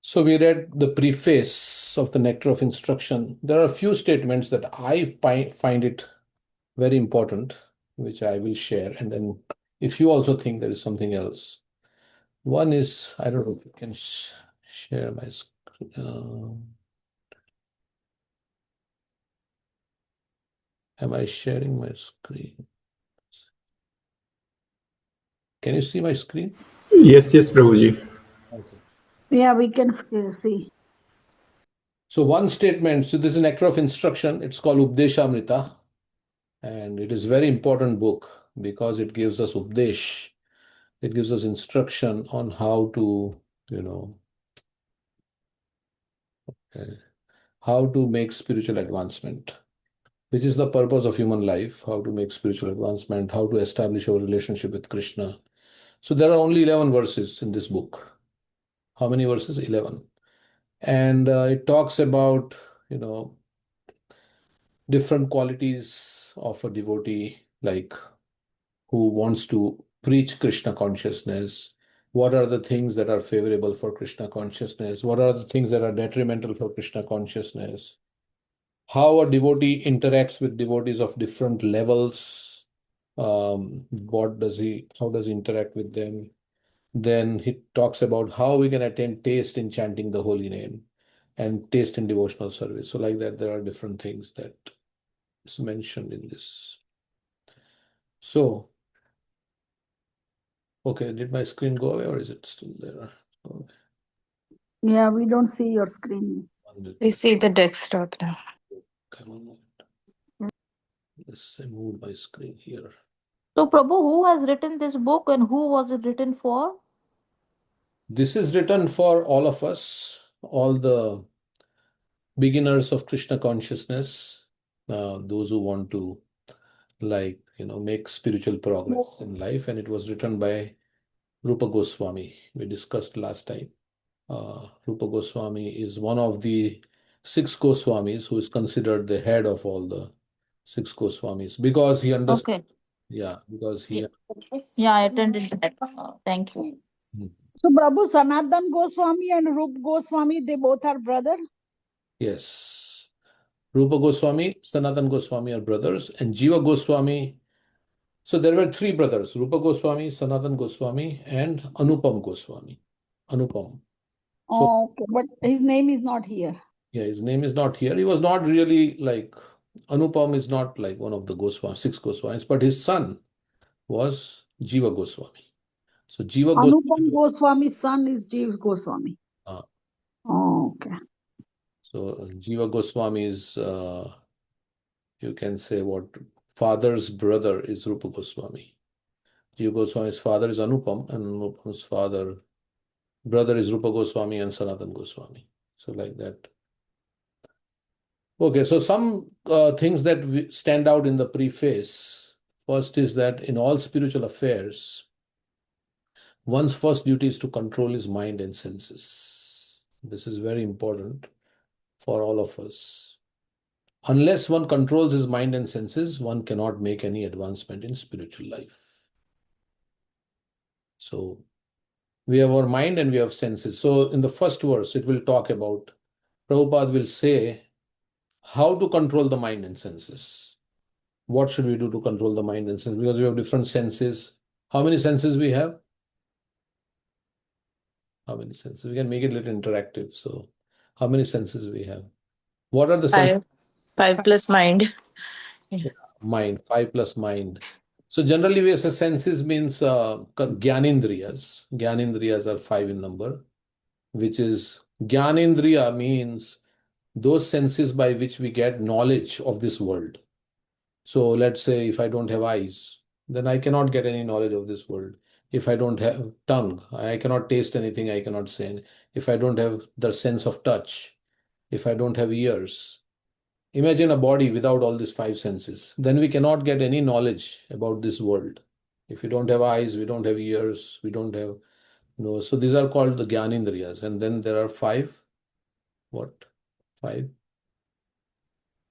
So we read the preface of the Nectar of Instruction. There are a few statements that I find it very important, which I will share. And then if you also think there is something else. One is, I don't know if you can share my screen. Am I sharing my screen? Can you see my screen? Yes, Prabhuji. Okay. Yeah, we can see. So one statement, so this is Nectar of Instruction. It's called Updeshamrita. And it is very important book because it gives us Updesh. It gives us instruction on how to, how to make spiritual advancement, which is the purpose of human life, how to make spiritual advancement, how to establish our relationship with Krishna. So there are only 11 verses in this book. How many verses? 11. And it talks about, different qualities of a devotee, like who wants to preach Krishna consciousness. What are the things that are favorable for Krishna consciousness? What are the things that are detrimental for Krishna consciousness? How a devotee interacts with devotees of different levels. How does he interact with them? Then he talks about how we can attain taste in chanting the holy name and taste in devotional service. So like that, there are different things that is mentioned in this. So, okay, did my screen go away or is it still there? Okay. Yeah, we don't see your screen. We see the desktop now. Come on. Let's move my screen here. So, Prabhu, who has written this book and who was it written for? This is written for all of us, all the beginners of Krishna consciousness, those who want to, make spiritual progress in life. And it was written by Rupa Goswami. We discussed last time. Rupa Goswami is one of the 6 Goswamis who is considered the head of all the 6 Goswamis because he understood. Okay. Yeah, because he. Yeah, I attended that. Thank you. So, Prabhu, Sanatan Goswami and Rup Goswami, they both are brother? Yes. Rupa Goswami, Sanatan Goswami are brothers, and Jiva Goswami. So there were 3 brothers: Rupa Goswami, Sanatan Goswami, and Anupam Goswami. Anupam. So, Oh, okay. But his name is not here. yeah, his name is not here. He was not really like Anupam is not like one of the 6 Goswamis, but his son was Jiva Goswami. So Jiva Anupam Goswami. Goswami's son is Jeev Goswami. Oh, okay. So Jiva Goswami is, you can say, what father's brother is Rupa Goswami. Jiva Goswami's father is Anupam, and Anupam's brother is Rupa Goswami and Sanatan Goswami. So like that. Okay, so some things that stand out in the preface. First is that in all spiritual affairs, one's first duty is to control his mind and senses. This is very important for all of us. Unless one controls his mind and senses, one cannot make any advancement in spiritual life. So we have our mind and we have senses. So in the first verse, it will talk about, Prabhupada will say how to control the mind and senses. What should we do to control the mind and senses? Because we have different senses. How many senses we have? How many senses? We can make it a little interactive. So how many senses we have? What are the senses? 5 plus mind. Mind, 5 plus mind. So generally we say senses means Gyanendriyas. Gyanendriyas are 5 in number, which is Gyanendriya means those senses by which we get knowledge of this world. So let's say if I don't have eyes, then I cannot get any knowledge of this world. If I don't have tongue, I cannot taste anything, I cannot say. If I don't have the sense of touch, if I don't have ears, imagine a body without all these 5 senses. Then we cannot get any knowledge about this world. If we don't have eyes, we don't have ears, we don't have nose. So these are called the Gyanendriyas. And then there are 5. What? 5?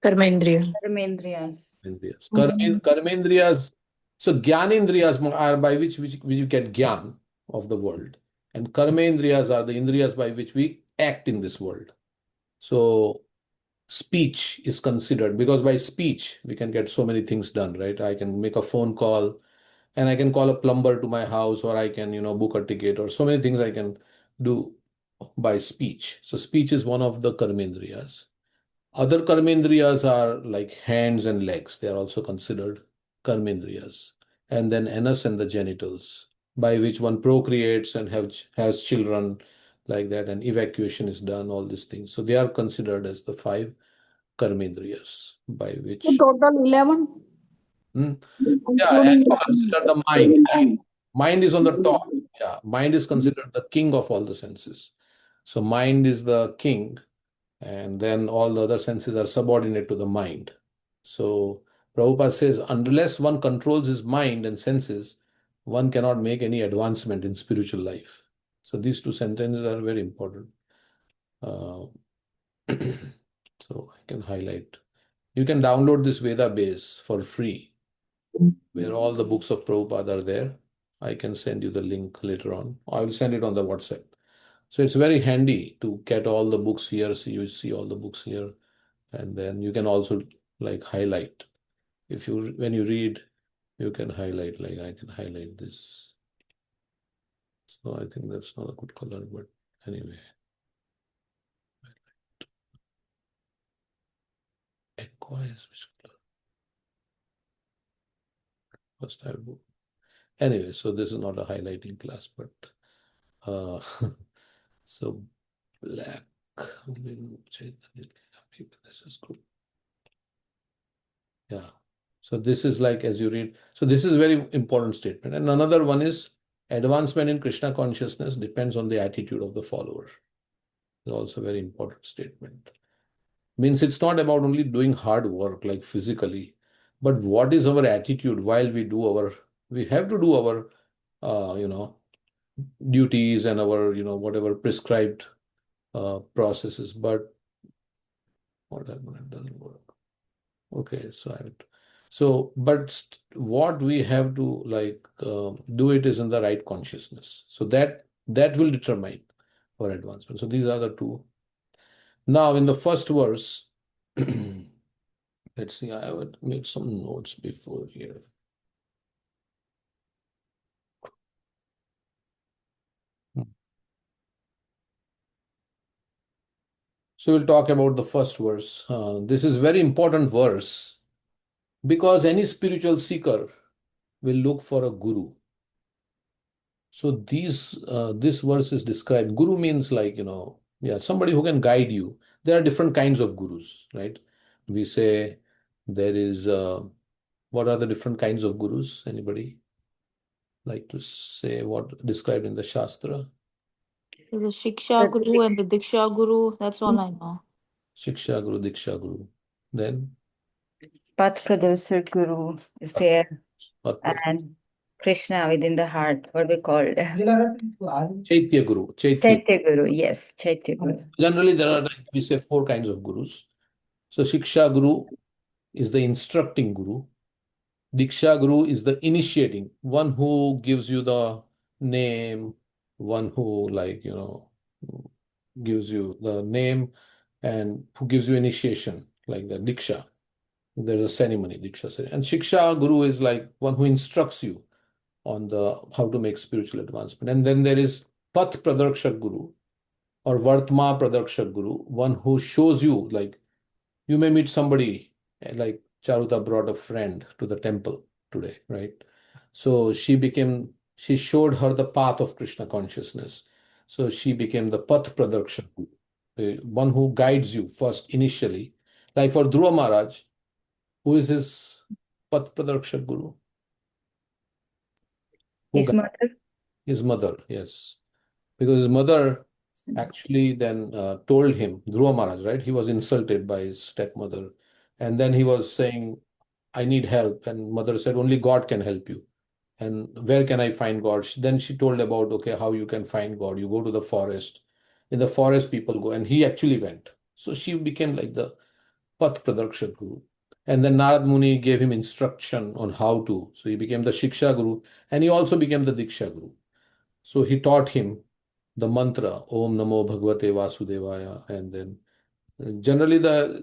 Karmendriya. Karmendriyas. Indriyas. Karmendriyas. So Gyanendriyas are by which we get Gyan of the world. And karmendriyas are the indriyas by which we act in this world. So speech is considered, because by speech we can get so many things done, right? I can make a phone call, and I can call a plumber to my house, or I can, book a ticket, or so many things I can do by speech. So speech is one of the karmendriyas. Other karmendriyas are like hands and legs. They are also considered karmendriyas. And then anus and the genitals, by which one procreates and has children, like that, and evacuation is done, all these things. So they are considered as the five karmendriyas by So which. total 11, Hmm? Yeah, and including you the consider the mind. Mind is on the top. Yeah, mind is considered the king of all the senses. So mind is the king, and then all the other senses are subordinate to the mind. So Prabhupada says, unless one controls his mind and senses, one cannot make any advancement in spiritual life. So these two sentences are very important. Uh, so I can highlight. You can download this Veda base for free, where all the books of Prabhupada are there. I can send you the link later on. I will send it on the WhatsApp. So it's very handy to get all the books here. So you see all the books here. And then you can also like highlight. If you, when you read, you can highlight, like I can highlight this. So I think that's not a good color, but anyway. Aqua is which color? First I will. Anyway, so this is not a highlighting class, but so black. This is good. Yeah. So this is like as you read. So this is a very important statement. And another one is advancement in Krishna consciousness depends on the attitude of the follower. It's also a very important statement. Means it's not about only doing hard work like physically, but what is our attitude while we have to do our duties and our whatever prescribed processes. But what happened? It doesn't work. Okay, so but what we have to like do it is in the right consciousness. So that will determine our advancement. So these are the two. Now in the first verse, let's see. I would make some notes before here. So we'll talk about the first verse. This is very important verse because any spiritual seeker will look for a guru. So this verse is described. Guru means like, somebody who can guide you. There are different kinds of gurus, right? We say there is, what are the different kinds of gurus? Anybody like to say what described in the Shastra? The Shiksha Guru and the Diksha Guru, that's all I know. Shiksha Guru, Diksha Guru. Then Path Pradarshak Guru is there, Patpat. and Krishna within the heart, what we called Chaitya Guru. Chaitya Guru. Yes, Chaitya Guru. Generally, there are, like, we say, four kinds of gurus. So Shiksha Guru is the instructing guru. Diksha Guru is the initiating, one who gives you the name, one who gives you the name and who gives you initiation, like the Diksha. There's a ceremony, Diksha ceremony. And Shiksha Guru is like one who instructs you on the how to make spiritual advancement. And then there is Path Pradarshak Guru or Vartma Pradarshak Guru, one who shows you, like you may meet somebody like Charuta brought a friend to the temple today, right? So she showed her the path of Krishna consciousness. So she became the Path Pradarshak, the one who guides you first initially. Like for Dhruva Maharaj, who is his Path Pradarshak Guru? His mother. His mother, yes. Because his mother actually then told him, Dhruva Maharaj, right? He was insulted by his stepmother. And then he was saying, I need help. And mother said, only God can help you. And where can I find God? Then she told about, okay, how you can find God. You go to the forest. In the forest, people go. And he actually went. So she became like the Path Pradarshak Guru. And then Narad Muni gave him instruction on how to. So he became the Shiksha Guru. And he also became the Diksha Guru. So he taught him the mantra Om Namo Bhagavate Vasudevaya, and then generally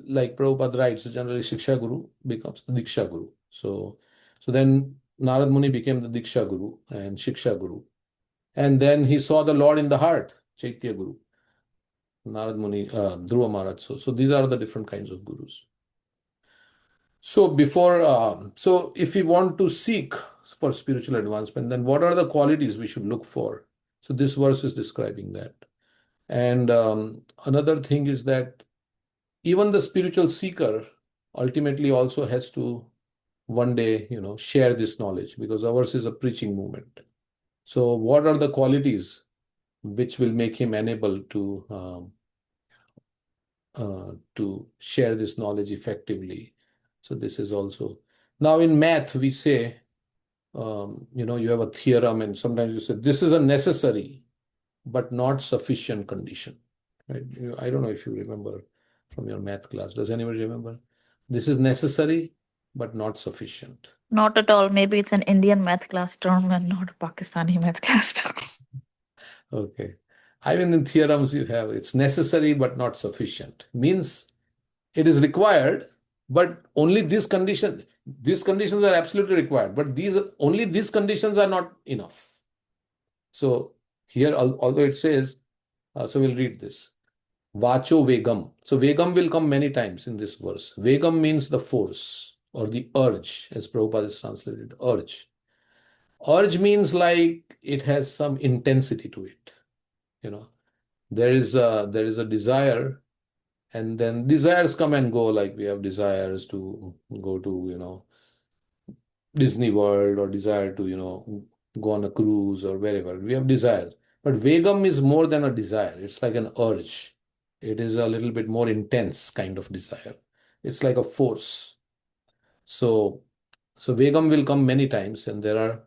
like Prabhupada writes, generally Shiksha Guru becomes the Diksha Guru. So then Narad Muni became the Diksha Guru and Shiksha Guru. And then he saw the Lord in the heart, Chaitya Guru, Narad Muni, Dhruva Maharaj. So these are the different kinds of gurus. So so if we want to seek for spiritual advancement, then what are the qualities we should look for? So this verse is describing that. And another thing is that even the spiritual seeker ultimately also has to one day, share this knowledge, because ours is a preaching movement. So what are the qualities which will make him enable to share this knowledge effectively? So this is also, now in math we say, you have a theorem, and sometimes you say this is a necessary but not sufficient condition, right? I don't know if you remember from your math class. Does anybody remember? This is necessary but not sufficient. Not at all. Maybe it's an Indian math class term and not a Pakistani math class term. Okay. I mean, in theorems you have it's necessary but not sufficient. Means it is required, but only these conditions. These conditions are absolutely required, but only these conditions are not enough. So here, although it says, so we'll read this. Vacho Vegam. So Vegam will come many times in this verse. Vegam means the force or the urge, as Prabhupada is translated, urge. Urge means like it has some intensity to it. There is a desire, and then desires come and go. Like we have desires to go to, Disney World, or desire to, go on a cruise or wherever. We have desires. But Vegam is more than a desire. It's like an urge. It is a little bit more intense kind of desire. It's like a force. So Vegam will come many times, and there are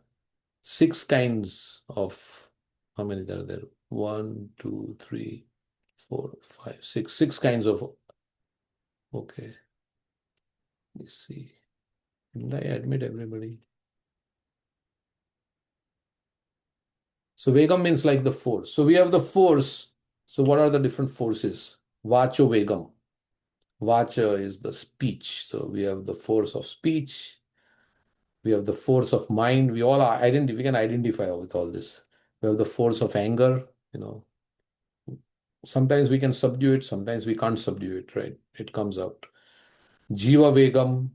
6 kinds of, how many are there? 1, 2, 3, 4, 5, 6. 6 kinds of, okay. Let's see. Didn't I admit everybody? So Vegam means like the force. So we have the force. So what are the different forces? Vacho Vegam. Vacha is the speech. So we have the force of speech. We have the force of mind. We can identify with all this. We have the force of anger. Sometimes we can subdue it, sometimes we can't subdue it, right? It comes out. Jiva Vegam,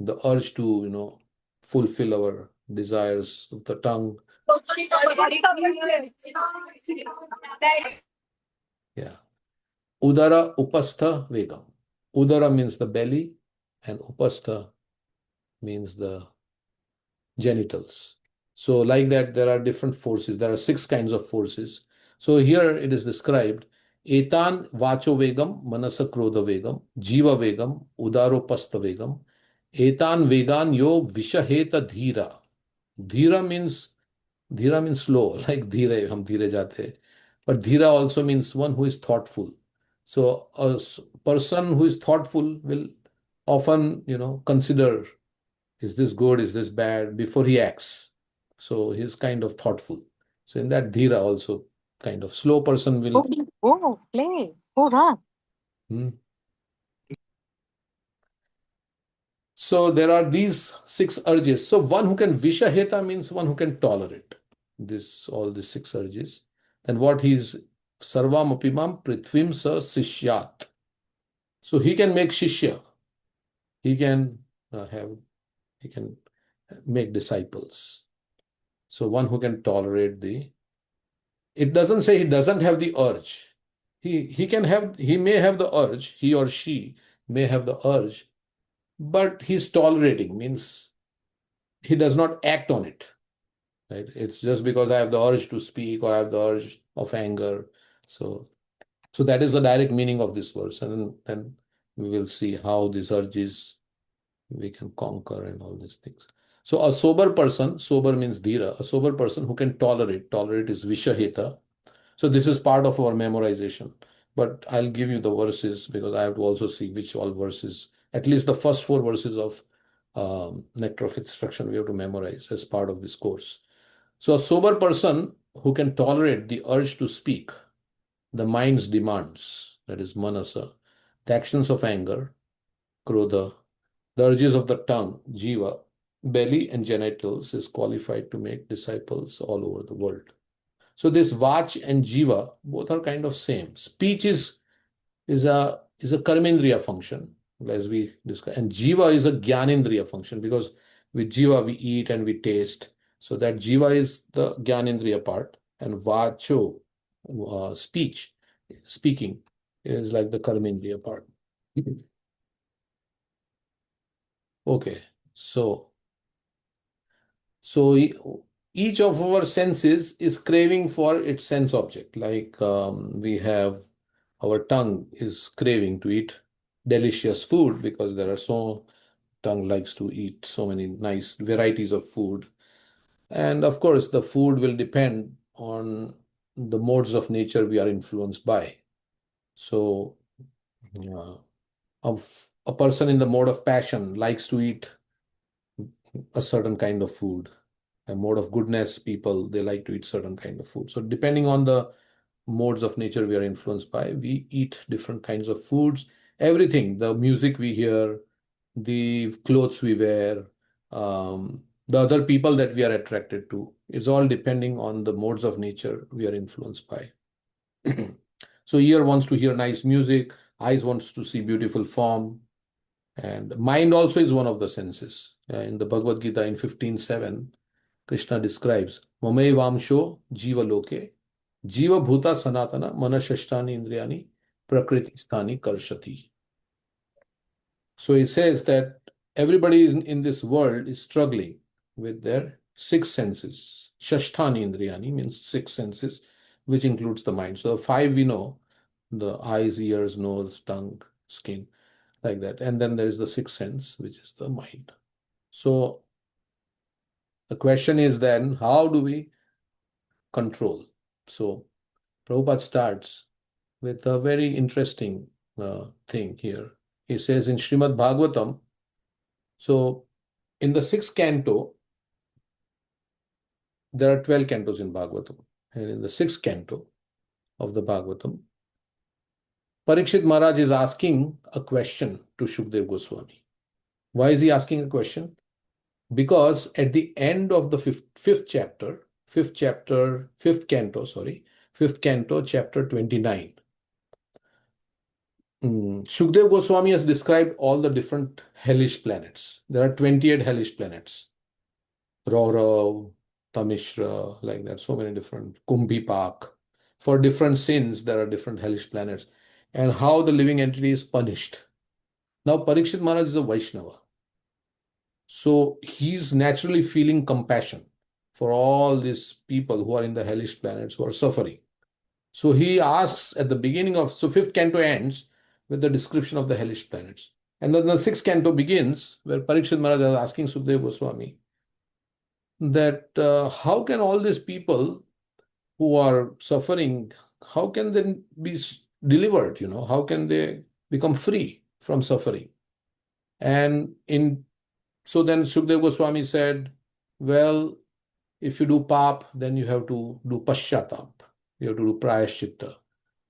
the urge to, fulfill our desires of the tongue. Yeah. Udara Upastha Vegam. Udara means the belly, and Upastha means the genitals. So like that, there are different forces. There are 6 kinds of forces. So here it is described, Etan Vacho Vegam, Manasa Krodha Vegam, Jiva Vegam, Udaro Pastha Vegam, Etan Vegan Yo Vishaheta Dhira. Dhira means slow, like dhire, hum dhire jate hai. But dhira also means one who is thoughtful. So a person who is thoughtful will often, consider, is this good, is this bad, before he acts. So he's kind of thoughtful. So in that dhira also, kind of slow person will. Oh, play. Oh, run. Hmm. So there are these 6 urges. So one who can vishaheta means one who can tolerate all these 6 urges. Then what he's sarvam apimam prithvim sa sishyat. So he can make shishya. He can make disciples. So one who can tolerate it doesn't say he doesn't have the urge. He may have the urge, he or she may have the urge, but he's tolerating, means he does not act on it. Right? It's just because I have the urge to speak, or I have the urge of anger. So that is the direct meaning of this verse. And then we will see how these urges we can conquer and all these things. So a sober person, sober means dhira, a sober person who can tolerate is vishahita. So this is part of our memorization. But I'll give you the verses, because I have to also see which all verses, at least the first 4 verses of Nectar of Instruction, we have to memorize as part of this course. So a sober person who can tolerate the urge to speak, the mind's demands, that is manasa, the actions of anger, krodha, the urges of the tongue, jiva, belly and genitals, is qualified to make disciples all over the world. So this vach and jiva, both are kind of same. Speech is a karmendriya function, as we discussed, and jiva is a gyanendriya function, because with jiva we eat and we taste. So that jiva is the gyanendriya part, and vacho, speaking, is like the karmendriya part. Okay, so each of our senses is craving for its sense object. Like we have our tongue is craving to eat delicious food, because there are tongue likes to eat so many nice varieties of food. And of course, the food will depend on the modes of nature we are influenced by. So a person in the mode of passion likes to eat a certain kind of food. A mode of goodness, people, they like to eat certain kind of food. So depending on the modes of nature we are influenced by, we eat different kinds of foods. Everything, the music we hear, the clothes we wear, the other people that we are attracted to, is all depending on the modes of nature we are influenced by. So ear wants to hear nice music, eyes wants to see beautiful form, and mind also is one of the senses. In the Bhagavad Gita in 15:7, Krishna describes Mamai Vamsho Jiva Loke Jiva Bhuta Sanatana Manashashtani Indriyani Prakriti Sthani Karshati. So he says that everybody in this world is struggling with their six senses. Shashtani Indriyani means six senses, which includes the mind. So the five we know, the eyes, ears, nose, tongue, skin, like that. And then there is the sixth sense, which is the mind. So the question is then, how do we control? So Prabhupada starts with a very interesting thing here. He says in Srimad Bhagavatam, so in the sixth canto, there are 12 cantos in Bhagavatam. And in the sixth canto of the Bhagavatam, Parikshit Maharaj is asking a question to Shukdev Goswami. Why is he asking a question? Because at the end of the fifth canto, chapter 29, Shukdev Goswami has described all the different hellish planets. There are 28 hellish planets. Raurav, Tamishra, like that, so many different, Kumbhipak. For different sins, there are different hellish planets. And how the living entity is punished. Now, Parikshit Maharaj is a Vaishnava. So he's naturally feeling compassion for all these people who are in the hellish planets who are suffering. So he asks at the beginning of, so fifth canto ends with the description of the hellish planets. And then the sixth canto begins where Parikshit Maharaj is asking Sukadeva Goswami that how can all these people who are suffering, how can they be delivered? How can they become free from suffering? And so then Sukadeva Goswami said, well, if you do pap, then you have to do paschatap. You have to do prayaschitta.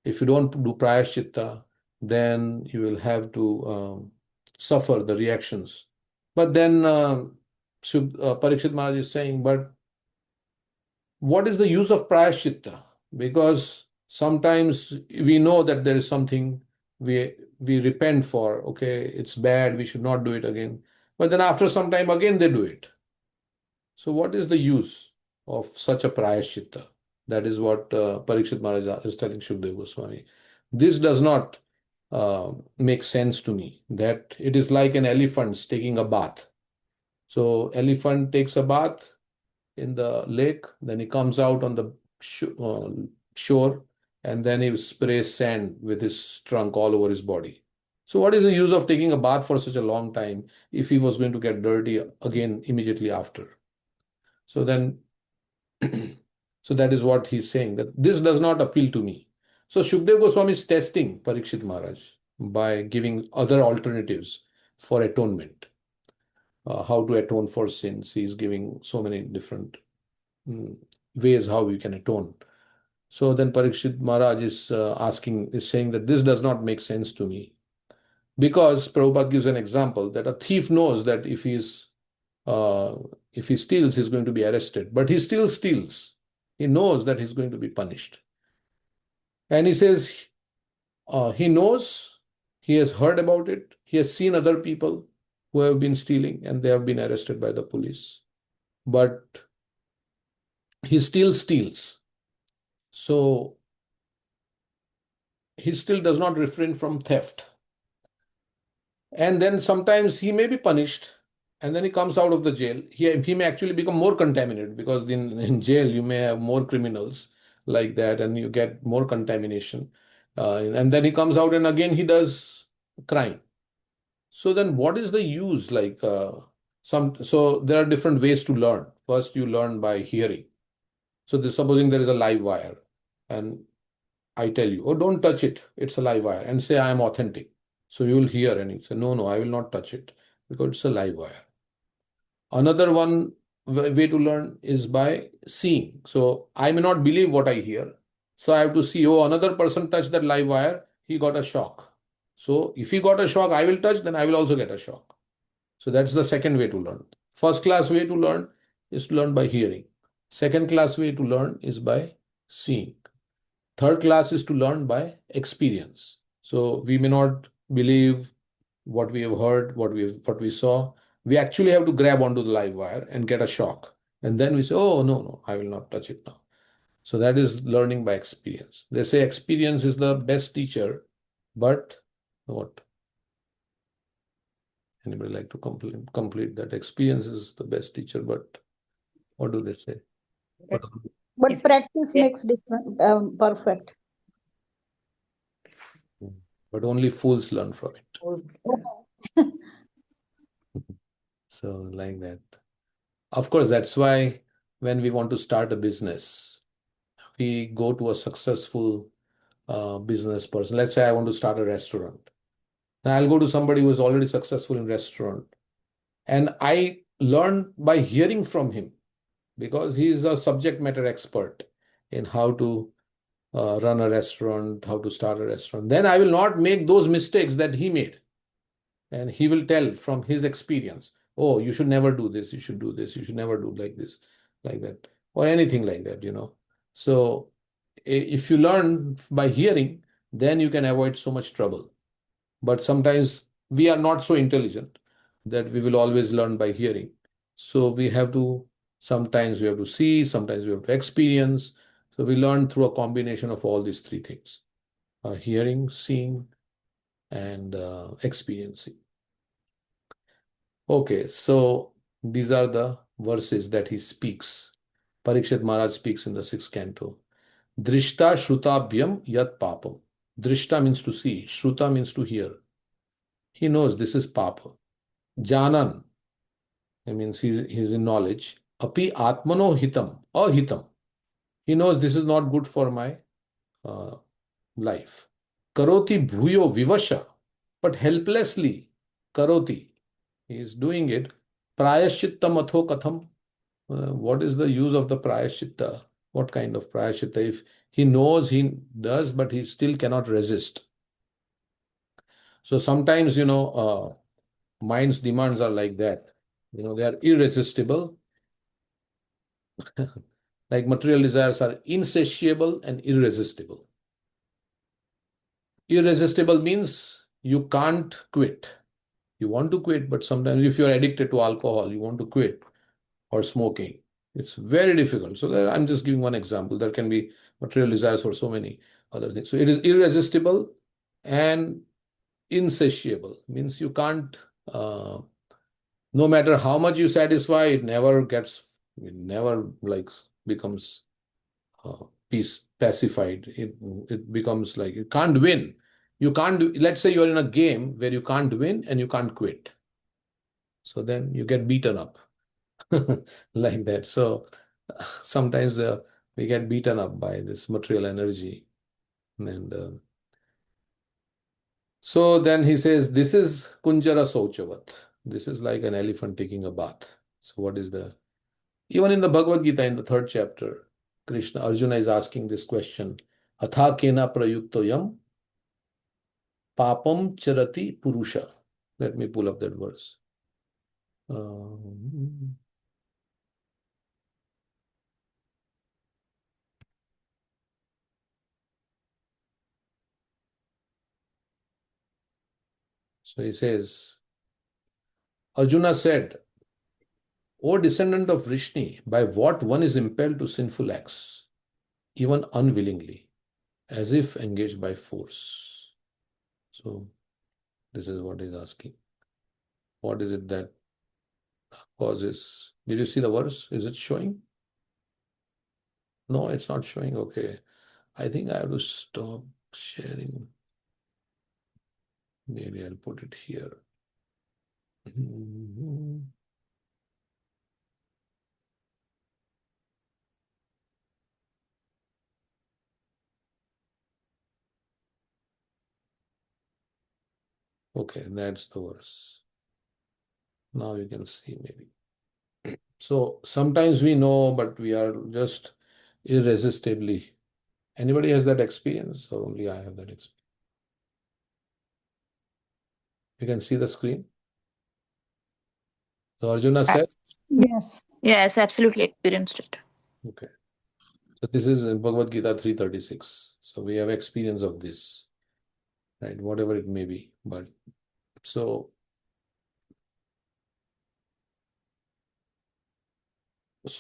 If you don't do prayaschitta, then you will have to suffer the reactions. But then Parikshit Maharaj is saying, but what is the use of prayaschitta? Because sometimes we know that there is something we repent for. Okay, it's bad, we should not do it again. But then after some time again they do it. So what is the use of such a prayaschitta? That is what Parikshit Maharaj is telling Shukdev Goswami. This does not make sense to me, that it is like an elephant taking a bath. So elephant takes a bath in the lake, then he comes out on the shore, and then he sprays sand with his trunk all over his body. So what is the use of taking a bath for such a long time if he was going to get dirty again immediately after? So then, so that is what he's saying, that this does not appeal to me. So Shukdev Goswami is testing Parikshit Maharaj by giving other alternatives for atonement. How to atone for sins. He is giving so many different ways how we can atone. So then Parikshit Maharaj is saying that this does not make sense to me. Because Prabhupada gives an example that a thief knows that if he steals, he's going to be arrested, but he still steals. He knows that he's going to be punished. And he says he knows, he has heard about it, he has seen other people who have been stealing and they have been arrested by the police. But he still steals. So he still does not refrain from theft. And then sometimes he may be punished, and then he comes out of the jail. He may actually become more contaminated, because in jail you may have more criminals like that, and you get more contamination. And then he comes out and again he does crime. So then what is the use? So there are different ways to learn. First, you learn by hearing. So supposing there is a live wire, and I tell you, oh, don't touch it, it's a live wire, and say I am authentic. So you will hear and you say, no, no, I will not touch it because it's a live wire. Another one way to learn is by seeing. So I may not believe what I hear. So I have to see, oh, another person touched that live wire, he got a shock. So if he got a shock, I will touch, then I will also get a shock. So that's the second way to learn. First class way to learn is to learn by hearing. Second class way to learn is by seeing. Third class is to learn by experience. So we may not believe what we have heard, what we saw. We actually have to grab onto the live wire and get a shock. And then we say, oh, no, no, I will not touch it now. So that is learning by experience. They say experience is the best teacher, but what? Anybody like to complete that? Experience is the best teacher, but what do they say? But practice makes different, perfect. But only fools learn from it. Fools. So like that. Of course, that's why when we want to start a business, we go to a successful business person. Let's say I want to start a restaurant. Then I'll go to somebody who is already successful in restaurant. And I learn by hearing from him, because he is a subject matter expert in how to run a restaurant, how to start a restaurant. Then I will not make those mistakes that he made. And he will tell from his experience, oh, you should never do this, you should do this, you should never do like this, like that, or anything like that, So if you learn by hearing, then you can avoid so much trouble. But sometimes we are not so intelligent that we will always learn by hearing. So sometimes we have to see, sometimes we have to experience. So we learn through a combination of all these three things: hearing, seeing, and experiencing. Okay, so these are the verses that he speaks. Parikshit Maharaj speaks in the 6th canto. Drishta shrutabhyam yat papam. Drishta means to see, shruta means to hear. He knows this is papa. Janan, it means he's in knowledge. Api atmano hitam, ahitam. He knows this is not good for my life. Karoti bhuyo vivasha, but helplessly. Karoti, he is doing it. Prayashchittam atho katham. What is the use of the prayashchitta? What kind of prayashchitta? If he knows he does, but he still cannot resist. So sometimes, mind's demands are like that. They are irresistible. Like material desires are insatiable and irresistible. Irresistible means you can't quit. You want to quit, but sometimes if you're addicted to alcohol, you want to quit, or smoking. It's very difficult. So I'm just giving one example. There can be material desires for so many other things. So it is irresistible and insatiable. Means you can't, no matter how much you satisfy, it never becomes pacified. It becomes like you can't win. Let's say you're in a game where you can't win and you can't quit. So then you get beaten up like that. So sometimes we get beaten up by this material energy. And so then he says, this is Kunjara Sauchavat. This is like an elephant taking a bath. So what is even in the Bhagavad Gita, in the 3rd chapter, Arjuna is asking this question. Atha kena prayuktoyam papam charati purusha. Let me pull up that verse. So he says, Arjuna said, O descendant of Vrishni, by what one is impelled to sinful acts, even unwillingly, as if engaged by force. So this is what he's asking. What is it that causes? Did you see the verse? Is it showing? No, it's not showing. Okay. I think I have to stop sharing. Maybe I'll put it here. Okay, that's the verse. Now you can see maybe. So sometimes we know, but we are just irresistibly. Anybody has that experience, or only I have that experience? You can see the screen. So Arjuna said, Yes. Yes, absolutely experienced it. okay. So this is in Bhagavad Gita 336. So we have experience of this, right? Whatever it may be. But so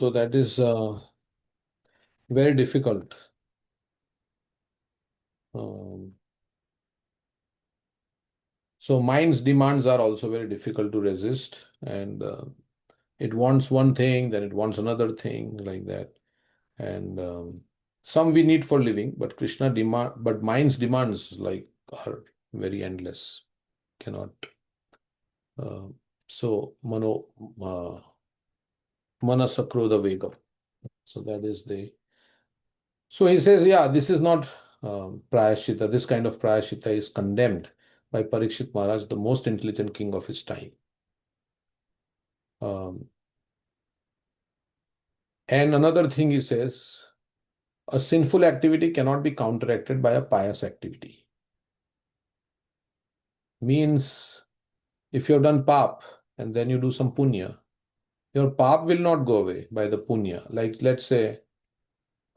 that is very difficult. So mind's demands are also very difficult to resist, and it wants one thing, then it wants another thing, like that. And some we need for living, but but mind's demands like are very endless. Cannot. So manasakrodha vegam. So that is the. So he says, yeah, this is not prayashita. This kind of prayashita is condemned by Parikshit Maharaj, the most intelligent king of his time. And another thing he says, a sinful activity cannot be counteracted by a pious activity. Means if you have done pap and then you do some punya, your pap will not go away by the punya. Like let's say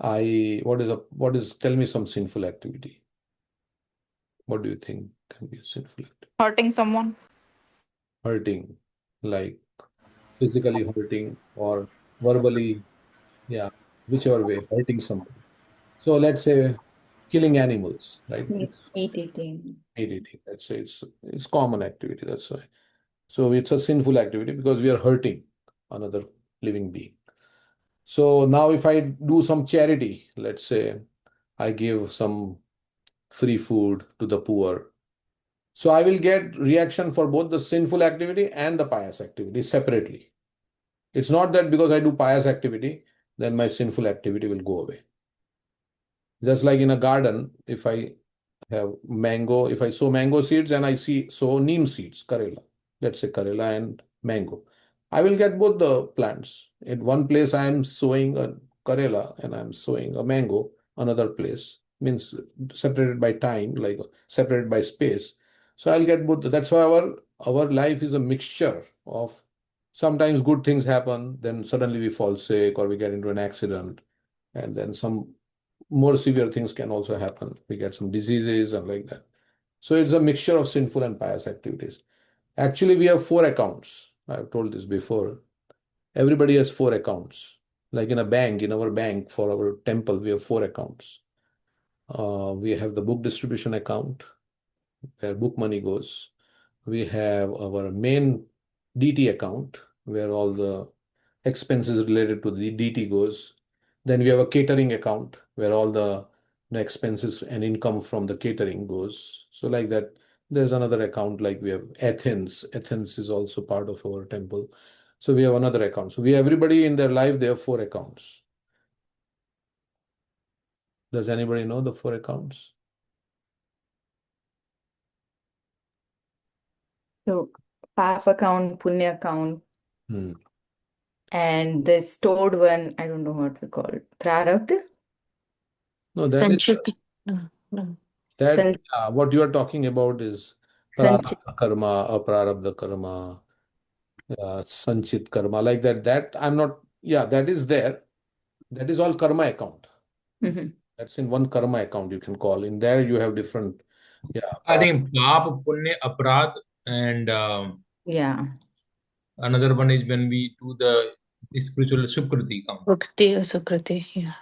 tell me some sinful activity. What do you think can be a sinful activity? Hurting someone. Hurting, like physically hurting or verbally, yeah, whichever way, hurting somebody. So let's say killing animals, right? Meat eating. Meat eating. Let's say it's common activity. That's why. So it's a sinful activity because we are hurting another living being. So now if I do some charity, let's say I give some free food to the poor. So I will get reaction for both the sinful activity and the pious activity separately. It's not that because I do pious activity, then my sinful activity will go away. Just like in a garden, if I have mango, if I sow mango seeds and I sow neem seeds, Karela, let's say Karela and mango, I will get both the plants. In one place, I am sowing a Karela and I'm sowing a mango. Another place means separated by time, like separated by space. So I'll get both. That's why our life is a mixture of sometimes good things happen, then suddenly we fall sick or we get into an accident, and then some more severe things can also happen. We get some diseases and like that. So it's a mixture of sinful and pious activities. Actually, we have four accounts. I've told this before. Everybody has four accounts. Like in a bank, in our bank, for our temple, we have four accounts. We have the book distribution account, where book money goes. We have our main DT account, where all the expenses related to the DT goes. Then we have a catering account where all the expenses and income from the catering goes. So like that, there's another account like we have Athens. Athens is also part of our temple. So we have another account. So everybody in their life, they have four accounts. Does anybody know the four accounts? So, pap account, punya account. And the stored one, I don't know what we call it. Prarabdha? No, that is Sanchit. No. that. San What you are talking about is Sanchit. prarabdha karma, aprarabdha karma, sanchit karma, like that. That I'm not. Yeah, that is there. That is all karma account. Mhm. That's in one karma account you can call. In there you have different. Yeah, I think Pap, Punya, Aparad, and Yeah. another one is when we do the spiritual Sukriti count. Bhakti or Sukriti. Yeah.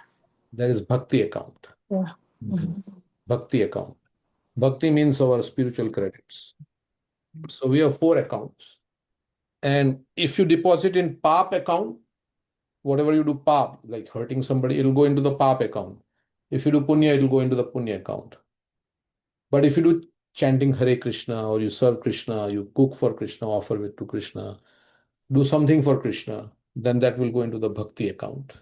that is bhakti account. Yeah. Mhm. Bhakti account. Bhakti means our spiritual credits. So we have four accounts. And if you deposit in PAP account, whatever you do PAP, like hurting somebody, it'll go into the PAP account. If you do Punya, it'll go into the Punya account. But if you do chanting Hare Krishna or you serve Krishna, you cook for Krishna, offer it to Krishna, do something for Krishna, then that will go into the Bhakti account.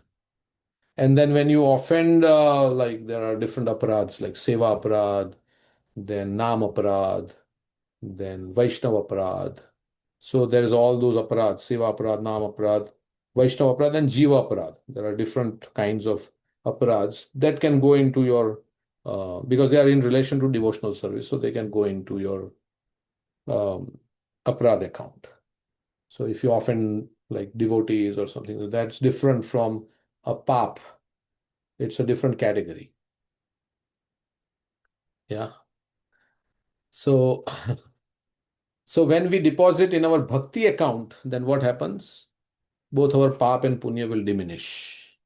And then when you offend, like there are different aparads like Seva aparad, then Nam aparad, then Vaishnava aparad. So there is all those aparads, Seva aparad, Nam aparad, Vaishnava aparad, and Jiva aparad. There are different kinds of aparads that can go into your, because they are in relation to devotional service, so they can go into your aparad account. So if you offend like devotees or something, that's different from a pap. It's a different category. Yeah. So, so when we deposit in our bhakti account, then what happens? Both our pap and punya will diminish.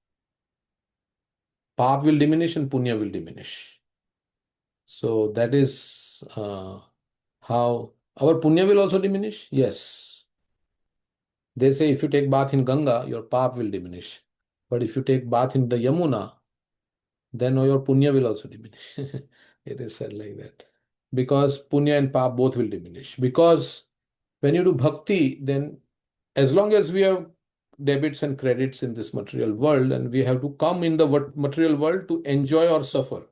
Pap will diminish and punya will diminish. So that is how our punya will also diminish. Yes. They say if you take bath in Ganga, your pap will diminish. But if you take bath in the Yamuna, then your punya will also diminish. It is said like that. Because punya and pap both will diminish. Because when you do bhakti, then as long as we have debits and credits in this material world, and we have to come in the material world to enjoy or suffer.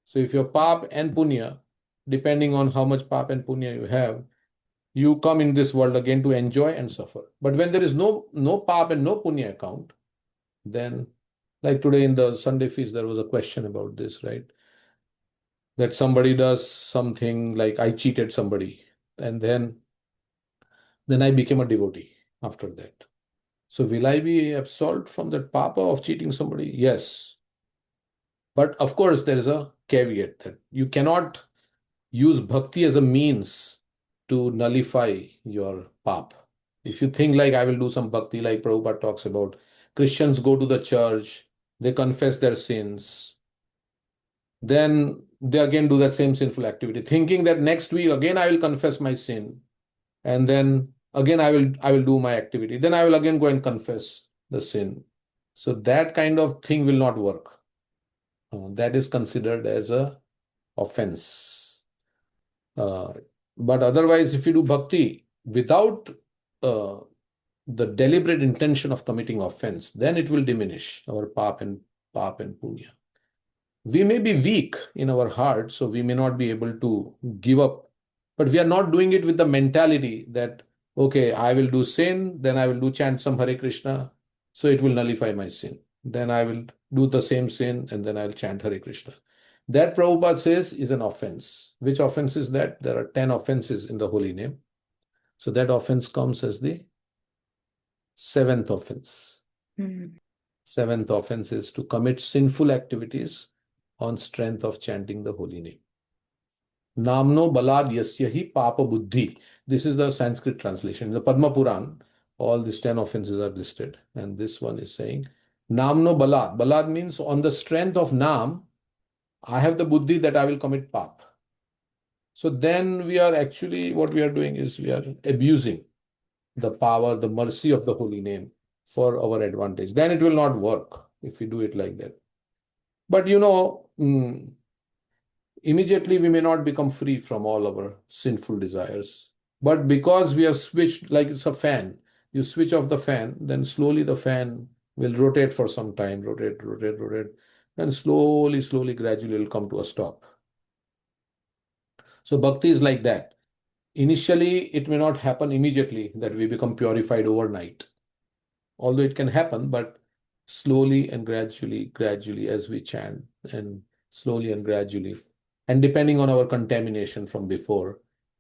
So if your pap and punya, depending on how much pap and punya you have, you come in this world again to enjoy and suffer. But when there is no pap and no punya account, then like today in the Sunday feast, there was a question about this, right? That somebody does something like I cheated somebody, and then I became a devotee after that. So will I be absolved from that papa of cheating somebody? Yes. But of course, there is a caveat that you cannot use bhakti as a means to nullify your pap. If you think like I will do some bhakti, like Prabhupada talks about, Christians go to the church, they confess their sins, then they again do that same sinful activity, thinking that next week again I will confess my sin, and then again I will do my activity. Then I will again go and confess the sin. So that kind of thing will not work. That is considered as a offense. Uh, but otherwise, if you do bhakti without uh, the deliberate intention of committing offense, then it will diminish our pap and punya. We may be weak in our heart, so we may not be able to give up, but we are not doing it with the mentality that, okay, I will do sin, then I will do chant some Hare Krishna, so it will nullify my sin. Then I will do the same sin, and then I'll chant Hare Krishna. That Prabhupada says is an offense. Which offense is that? There are 10 offenses in the holy name. So that offense comes as the seventh offense. Mhm. Seventh offense is to commit sinful activities on strength of chanting the holy name. Namno balad yasya papa buddhi. This is the Sanskrit translation. In the Padma Puran, all these 10 offenses are listed. And this one is saying, Namno balad. Balad means on the strength of Nam, I have the buddhi that I will commit pap. So then we are actually, what we are doing is we are abusing the power, the mercy of the holy name for our advantage. Then it will not work if we do it like that. But immediately we may not become free from all our sinful desires. But because we have switched, like it's a fan, you switch off the fan, then slowly the fan will rotate for some time, rotate, and slowly, gradually will come to a stop. So bhakti is like that. Initially, it may not happen immediately that we become purified overnight. although it can happen, but slowly and gradually as we chant, and slowly and gradually. And depending on our contamination from before,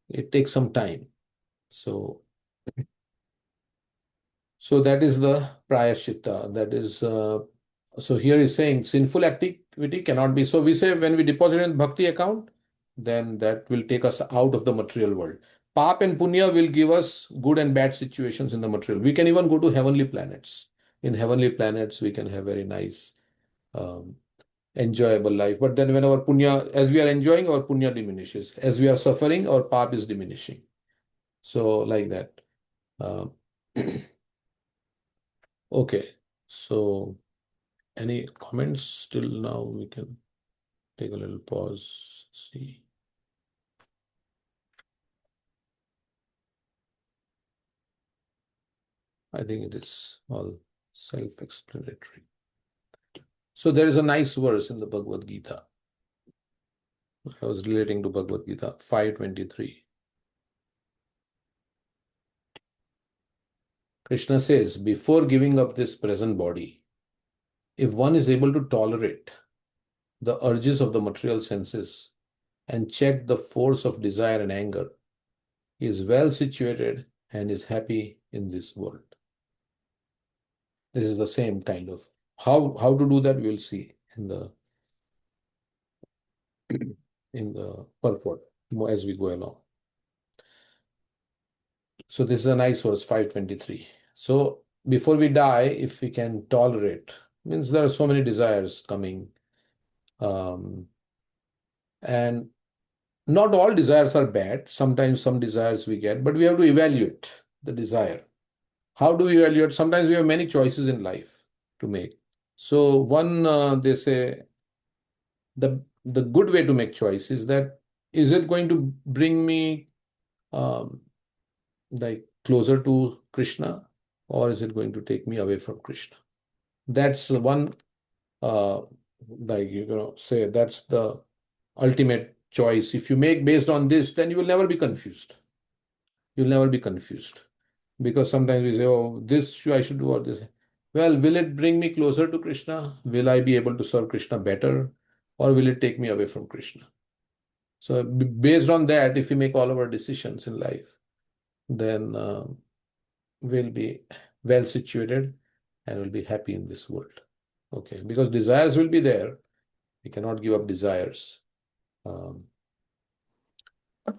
it takes some time. So that is the prayaschitta. That is, so here is saying sinful activity cannot be. So we say when we deposit in bhakti account, then that will take us out of the material world. Pap and punya will give us good and bad situations in the material. We can even go to heavenly planets. In heavenly planets, we can have very nice, um, enjoyable life. But then when our punya, as we are enjoying, our punya diminishes. As we are suffering, our pap is diminishing. So like that. Um, okay. So any comments till now? We can take a little pause. See. I think it is all self-explanatory. So there is a nice verse in the Bhagavad Gita. I was relating to Bhagavad Gita 5:23. Krishna says, before giving up this present body, if one is able to tolerate the urges of the material senses and check the force of desire and anger, he is well situated and is happy in this world. This is the same kind of how to do that. We'll see in the purport as we go along. So this is a nice verse 5:23. So before we die, if we can tolerate, means there are so many desires coming, and not all desires are bad. Sometimes some desires we get, but we have to evaluate the desire. How do we evaluate? Sometimes we have many choices in life to make. So one, they say, the good way to make choice is that, is it going to bring me um, like closer to Krishna, or is it going to take me away from Krishna? That's one, like say that's the ultimate choice. If you make based on this, then you will never be confused. You'll never be confused, because sometimes we say, oh, this I should do, or this. Well, will it bring me closer to Krishna? Will I be able to serve Krishna better, or will it take me away from Krishna? So based on that, if we make all of our decisions in life, then we'll be well situated and will be happy in this world. Okay, because desires will be there. We cannot give up desires. But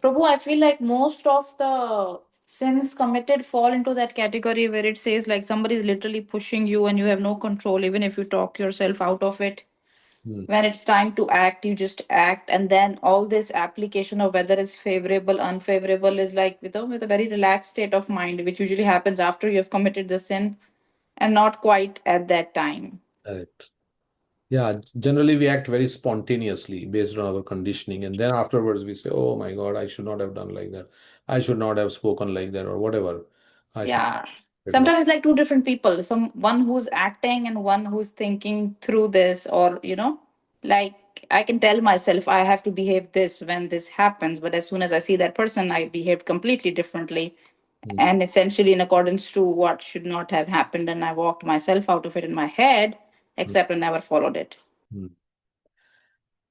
Prabhu, I feel like most of the sins committed fall into that category where it says like somebody is literally pushing you and you have no control, even if you talk yourself out of it. Hmm. When it's time to act, you just act. And then all this application of whether it's favorable, unfavorable is like with a very relaxed state of mind, which usually happens after you have committed the sin and not quite at that time. Correct. Yeah, generally we act very spontaneously based on our conditioning, and then afterwards we say, "Oh my God, I should not have done like that. I should not have spoken like that, or whatever. I should Yeah. have done." Sometimes it's like two different people. One who's acting and one who's thinking through this, or like I can tell myself I have to behave this when this happens, but as soon as I see that person, I behave completely differently Hmm. and essentially in accordance to what should not have happened, and I walked myself out of it in my head, except I never followed it. Hmm.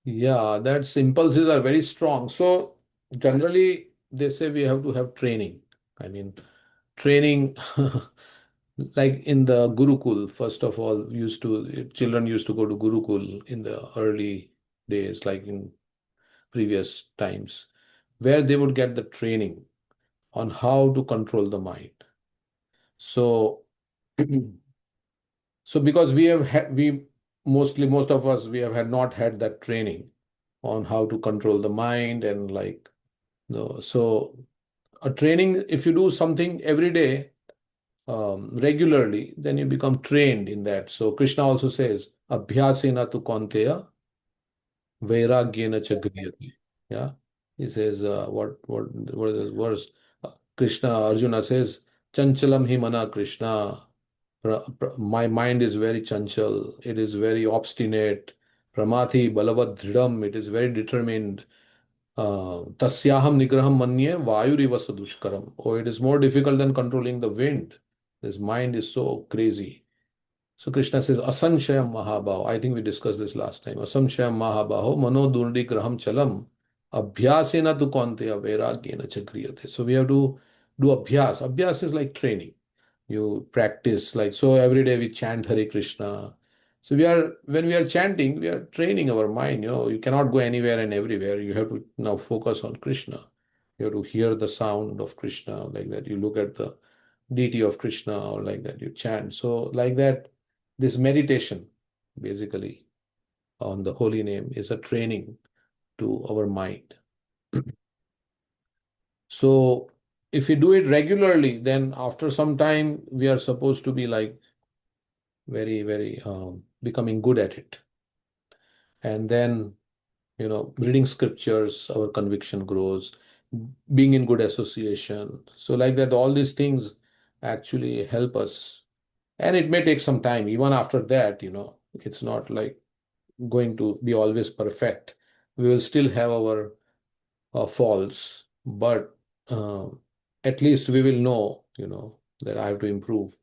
Yeah, that impulses are very strong. So generally they say we have to have training. I mean, training like in the Gurukul, first of all, children used to go to Gurukul in the early days, like in previous times, where they would get the training on how to control the mind. So, so because we have had, we mostly, most of us, we have had not had that training on how to control the mind, and like, no. So a training, if you do something every day, regularly, then you become trained in that. So Krishna also says, Abhyasena tu Kaunteya, Vairagyena cha griyate. Yeah. He says, what is this verse? Krishna, Arjuna says, Chanchalam hi mana Krishna. My mind is very chanchal. It is very obstinate. Pramati balavad dhridam. It is very determined. Tasyaham nigraham manye vayuriva sadushkaram. Oh, it is more difficult than controlling the wind. This mind is so crazy. So Krishna says, Asanshayam Mahabhaho. I think we discussed this last time. Asanshayam Mahabhaho, Mano Durdi Graham Chalam, Abhyasena tu Konteya Vairagyena Chakriyate. So we have to do abhyas. Abhyas is like training. You practice, like, so every day we chant Hare Krishna. So when we are chanting, we are training our mind. You cannot go anywhere and everywhere. You have to now focus on Krishna. You have to hear the sound of Krishna, like that. You look at the deity of Krishna, or like that, you chant. So, like that, this meditation, basically, on the holy name is a training to our mind. So, if we do it regularly, then after some time, we are supposed to be like very, very becoming good at it. And then, reading scriptures, our conviction grows, being in good association. So, like that, all these things actually help us. And it may take some time. Even after that, it's not like going to be always perfect. We will still have our faults, but uh, at least we will know, that I have to improve.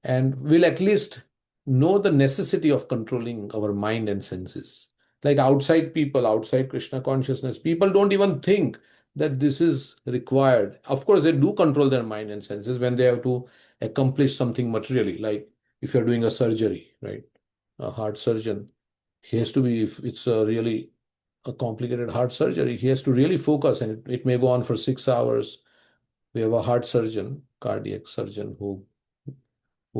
And we'll at least know the necessity of controlling our mind and senses. Like outside people, outside Krishna consciousness, people don't even think that this is required. Of course, they do control their mind and senses when they have to accomplish something materially, like if you're doing a surgery, right? A heart surgeon, he has to be, if it's a really a complicated heart surgery, he has to really focus, and it may go on for 6 hours. We have a heart surgeon, cardiac surgeon, who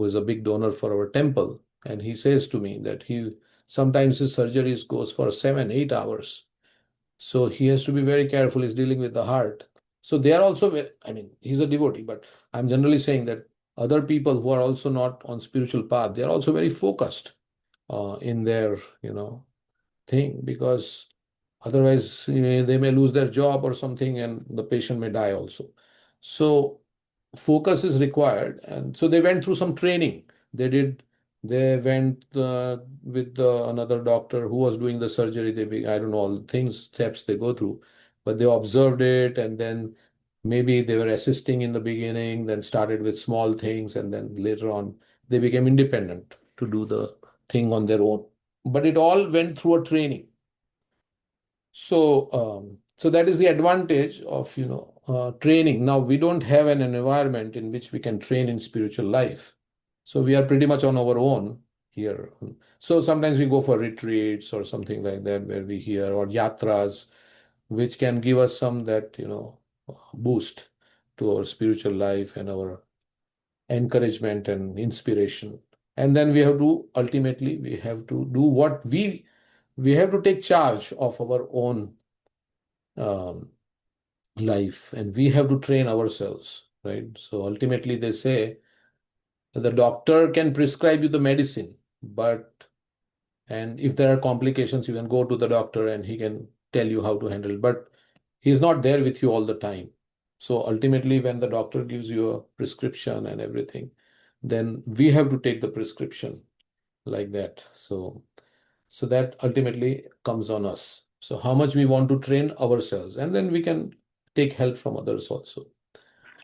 is a big donor for our temple. And he says to me that he sometimes his surgeries goes for 7, 8 hours. So he has to be very careful. He's dealing with the heart. So they are also, I mean, he's a devotee, but I'm generally saying that other people who are also not on spiritual path, they are also very focused in their, thing, because otherwise they may lose their job or something, and the patient may die also. So focus is required, and so they went through some training. They went with another doctor who was doing the surgery. I don't know all the things, steps they go through, but they observed it, and then maybe they were assisting in the beginning, then started with small things, and then later on they became independent to do the thing on their own. But it all went through a training. So that is the advantage of training. Now we don't have an environment in which we can train in spiritual life, so we are pretty much on our own here. So sometimes we go for retreats or something like that, where we hear, or yatras, which can give us some that boost to our spiritual life and our encouragement and inspiration. And then we have to do what we have to take charge of our own um, life, and we have to train ourselves, right? So ultimately they say that the doctor can prescribe you the medicine, and if there are complications, you can go to the doctor and he can tell you how to handle it, but he's not there with you all the time. So ultimately, when the doctor gives you a prescription and everything, then we have to take the prescription, like that. So that ultimately comes on us. So how much we want to train ourselves, and then we can take help from others also.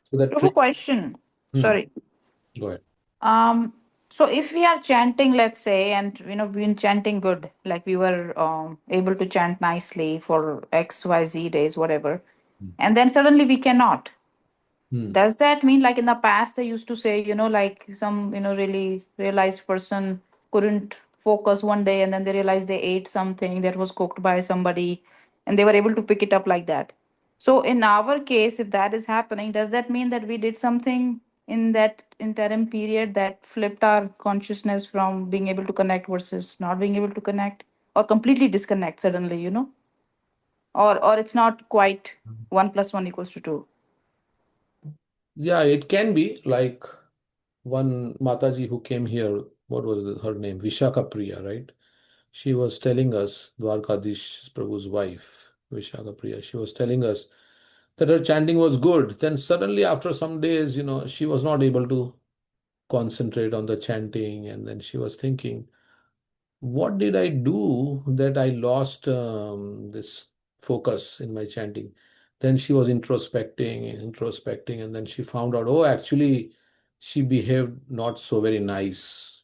So I that have a question. Hmm, Sorry. go ahead. Um, so if we are chanting, let's say, and we've been chanting good, like we were able to chant nicely for XYZ days, whatever, and then suddenly we cannot. Hmm. Does that mean, like in the past they used to say, like some really realized person couldn't focus one day, and then they realized they ate something that was cooked by somebody, and they were able to pick it up like that? So in our case, if that is happening, does that mean that we did something in that interim period that flipped our consciousness from being able to connect versus not being able to connect, or completely disconnect suddenly, or it's not quite 1 + 1 = 2? Yeah, it can be like one Mataji who came here. What was her name? Vishaka Priya, right? She was telling us, Dwarkadish Prabhu's wife, Vishaka Priya, she was telling us that her chanting was good. Then suddenly, after some days, she was not able to concentrate on the chanting. And then she was thinking, what did I do that I lost this focus in my chanting? Then she was introspecting, and then she found out, oh, actually, she behaved not so very nice,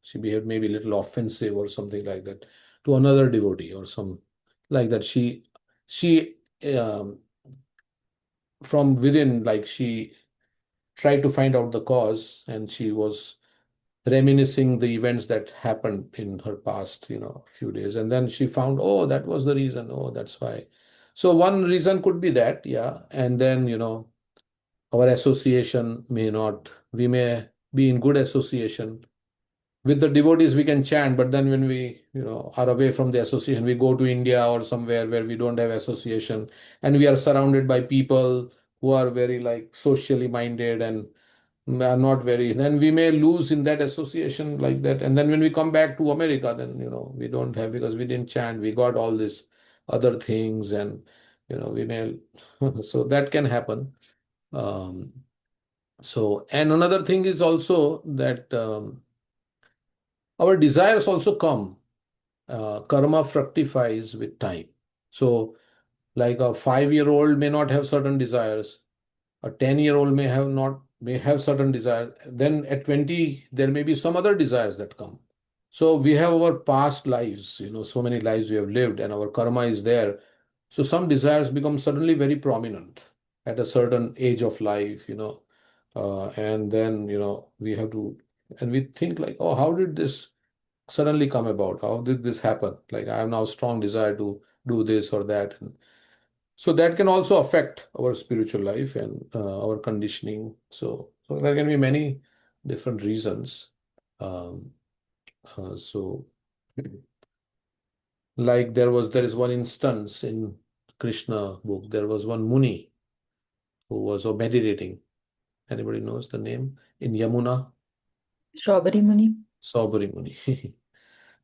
she behaved maybe a little offensive or something like that to another devotee or some like that. She um, from within, like she tried to find out the cause, and she was reminiscing the events that happened in her past, few days, and then she found, oh, that was the reason. Oh, that's why. So one reason could be that, yeah. And then, our association may not, we may be in good association with the devotees, we can chant, but then when we are away from the association, we go to India or somewhere where we don't have association, and we are surrounded by people who are very like socially minded and are not very, then we may lose in that association like that. And then when we come back to America, then we don't have, because we didn't chant, we got all these other things, and we may so that can happen. um, and another thing is also that our desires also come. Karma fructifies with time. So, like a 5-year-old may not have certain desires, a 10-year-old may have certain desires. Then at 20, there may be some other desires that come. So we have our past lives, so many lives we have lived, and our karma is there. So some desires become suddenly very prominent at a certain age of life, and then, we have to, and we think like, oh, how did this suddenly come about? How did this happen? Like, I have now strong desire to do this or that. And so that can also affect our spiritual life and our conditioning. So there can be many different reasons. Um, so like there is one instance in Krishna book. There was one Muni who was meditating. Anybody knows the name? In Yamuna, Strawberry Muni. Saubari Muni.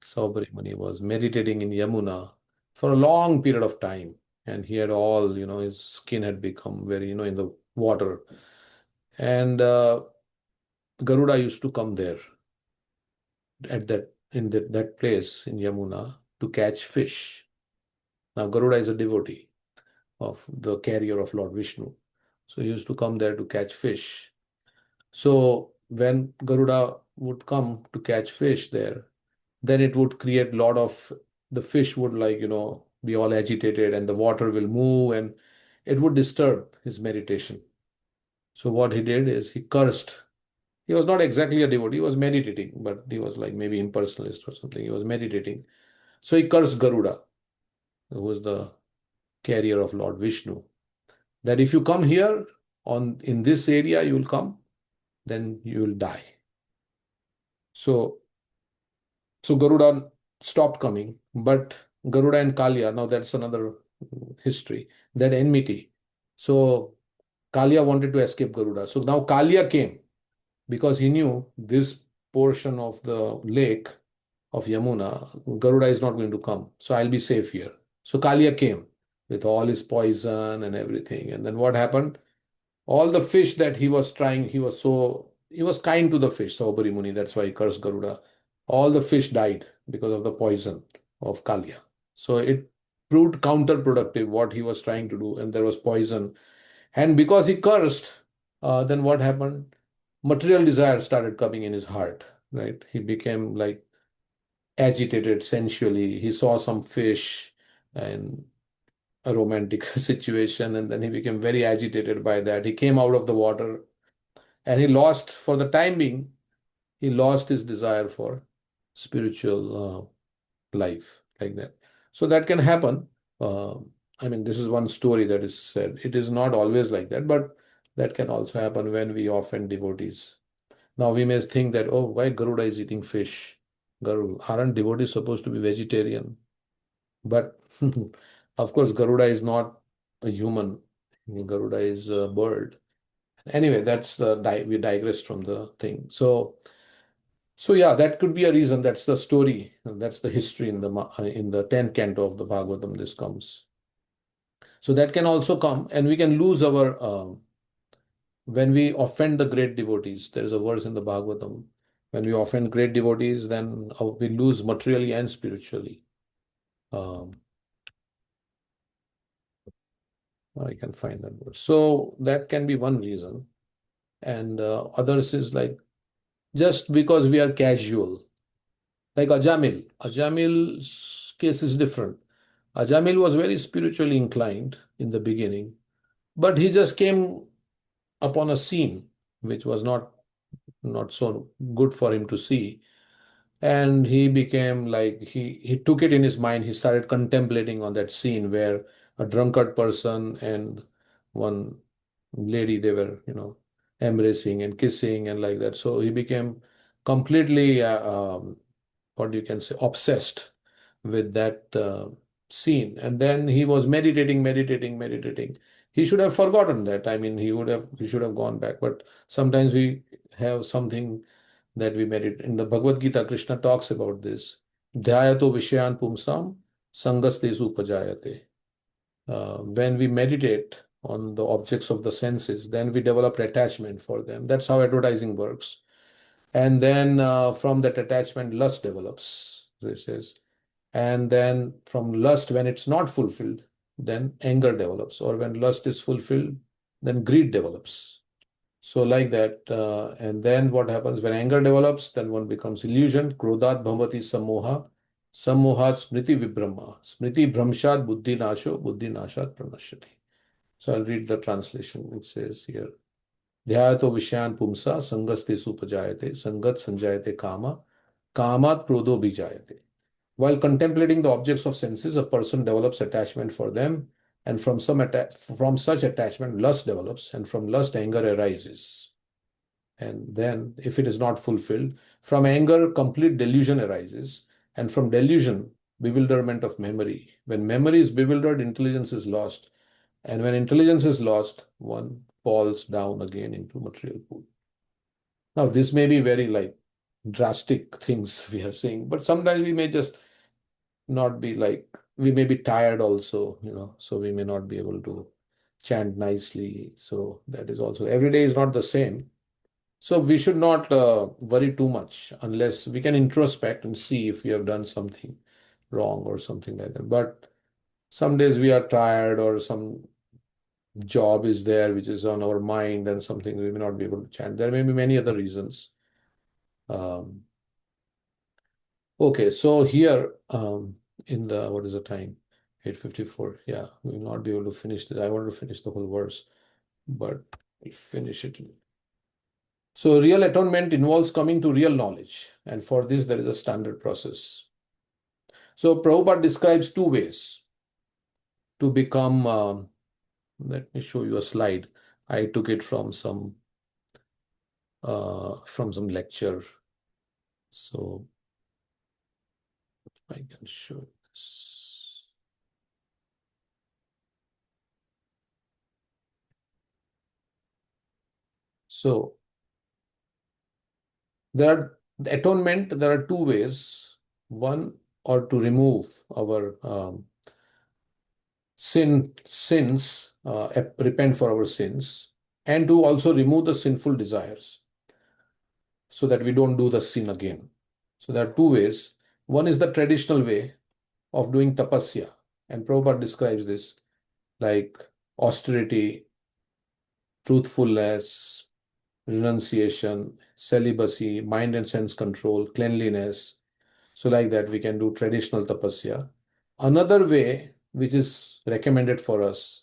Saubari Muni was meditating in Yamuna for a long period of time. And he had all, his skin had become very, in the water. And Garuda used to come there at that place in Yamuna to catch fish. Now Garuda is a devotee of the carrier of Lord Vishnu. So he used to come there to catch fish. So when Garuda would come to catch fish there, then it would create a lot of, the fish would like, be all agitated, and the water will move, and it would disturb his meditation. So what he did is he cursed. He was not exactly a devotee, he was meditating, but he was like maybe impersonalist or something. He was meditating. So he cursed Garuda, who was the carrier of Lord Vishnu, that if you come here in this area, you will come, then you will die. So Garuda stopped coming, but Garuda and Kalia, now that's another history, that enmity. So Kalia wanted to escape Garuda. So now Kalia came because he knew this portion of the lake of Yamuna, Garuda is not going to come. So I'll be safe here. So Kalia came with all his poison and everything. And then what happened? All the fish that he was trying, he was kind to the fish, Saubari Muni, that's why he cursed Garuda. All the fish died because of the poison of Kalia. So it proved counterproductive what he was trying to do, and there was poison. And because he cursed, then what happened? Material desire started coming in his heart, right? He became like agitated sensually. He saw some fish and a romantic situation, and then he became very agitated by that. He came out of the water, and he lost, for the time being, he lost his desire for spiritual life, like that. So that can happen. Uh, I mean, this is one story that is said. It is not always like that, but that can also happen when we offend devotees. Now we may think that, oh, why Garuda is eating fish? Aren't devotees supposed to be vegetarian? But of course, Garuda is not a human. Garuda is a bird. Anyway, that's we digressed from the thing. So yeah, that could be a reason. That's the story. That's the history in the 10th canto of the Bhagavatam. This comes. So that can also come, and we can lose our when we offend the great devotees. There is a verse in the Bhagavatam. When we offend great devotees, then we lose materially and spiritually. Um, I can find that verse. So that can be one reason. and others is like just because we are casual. Like Ajamil. Ajamil's case is different. Ajamil was very spiritually inclined in the beginning, but he just came upon a scene which was not so good for him to see. And he became like he took it in his mind. He started contemplating on that scene where a drunkard person and one lady, they were, embracing and kissing and like that. So he became completely what you can say, obsessed with that scene. And then he was meditating. He should have forgotten that. I mean, he should have gone back. But sometimes we have something that we meditate. In the Bhagavad Gita, Krishna talks about this. Dhyayato Vishayan Pumsam Sangastesu Pajayate. When we meditate on the objects of the senses, then we develop attachment for them. That's how advertising works. And then from that attachment, lust develops, this is. And then from lust, when it's not fulfilled, then anger develops. Or when lust is fulfilled, then greed develops. So like that, and then what happens when anger develops? Then one becomes illusion. Krodhat bhavati samoha, samohat smriti vibhrama, smriti bhramshat buddhi nasho, buddhi nashat pranashyati. So I'll read the translation. It says here, ध्यायतो विषयान् पुंसा संगस्तेषु उपजायते संगत संजायते kama, कामात् क्रोधो बीजायते. While contemplating the objects of senses, a person develops attachment for them, and from such attachment, lust develops, and from lust, anger arises. And then, if it is not fulfilled, from anger, complete delusion arises, and from delusion, bewilderment of memory. When memory is bewildered, intelligence is lost, and when intelligence is lost, one falls down again into material pool. Now, this may be very like drastic things we are saying, but sometimes we may just not be like, we may be tired also, so we may not be able to chant nicely. So that is also, every day is not the same. So we should not worry too much unless we can introspect and see if we have done something wrong or something like that. But some days we are tired or some job is there which is on our mind and something we may not be able to chant. There may be many other reasons. Okay, so here in the, what is the time? 8:54. Yeah, we will not be able to finish this. I want to finish the whole verse, but we'll finish it. So real atonement involves coming to real knowledge, and for this there is a standard process. So Prabhupada describes two ways to become, let me show you a slide. I took it from some lecture. So I can show this. So atonement, there are two ways. One, or to remove our sins, repent for our sins, and to also remove the sinful desires so that we don't do the sin again. So there are two ways. One is the traditional way of doing tapasya, and Prabhupada describes this like austerity, truthfulness, renunciation, celibacy, mind and sense control, cleanliness. So like that, we can do traditional tapasya. Another way, which is recommended for us,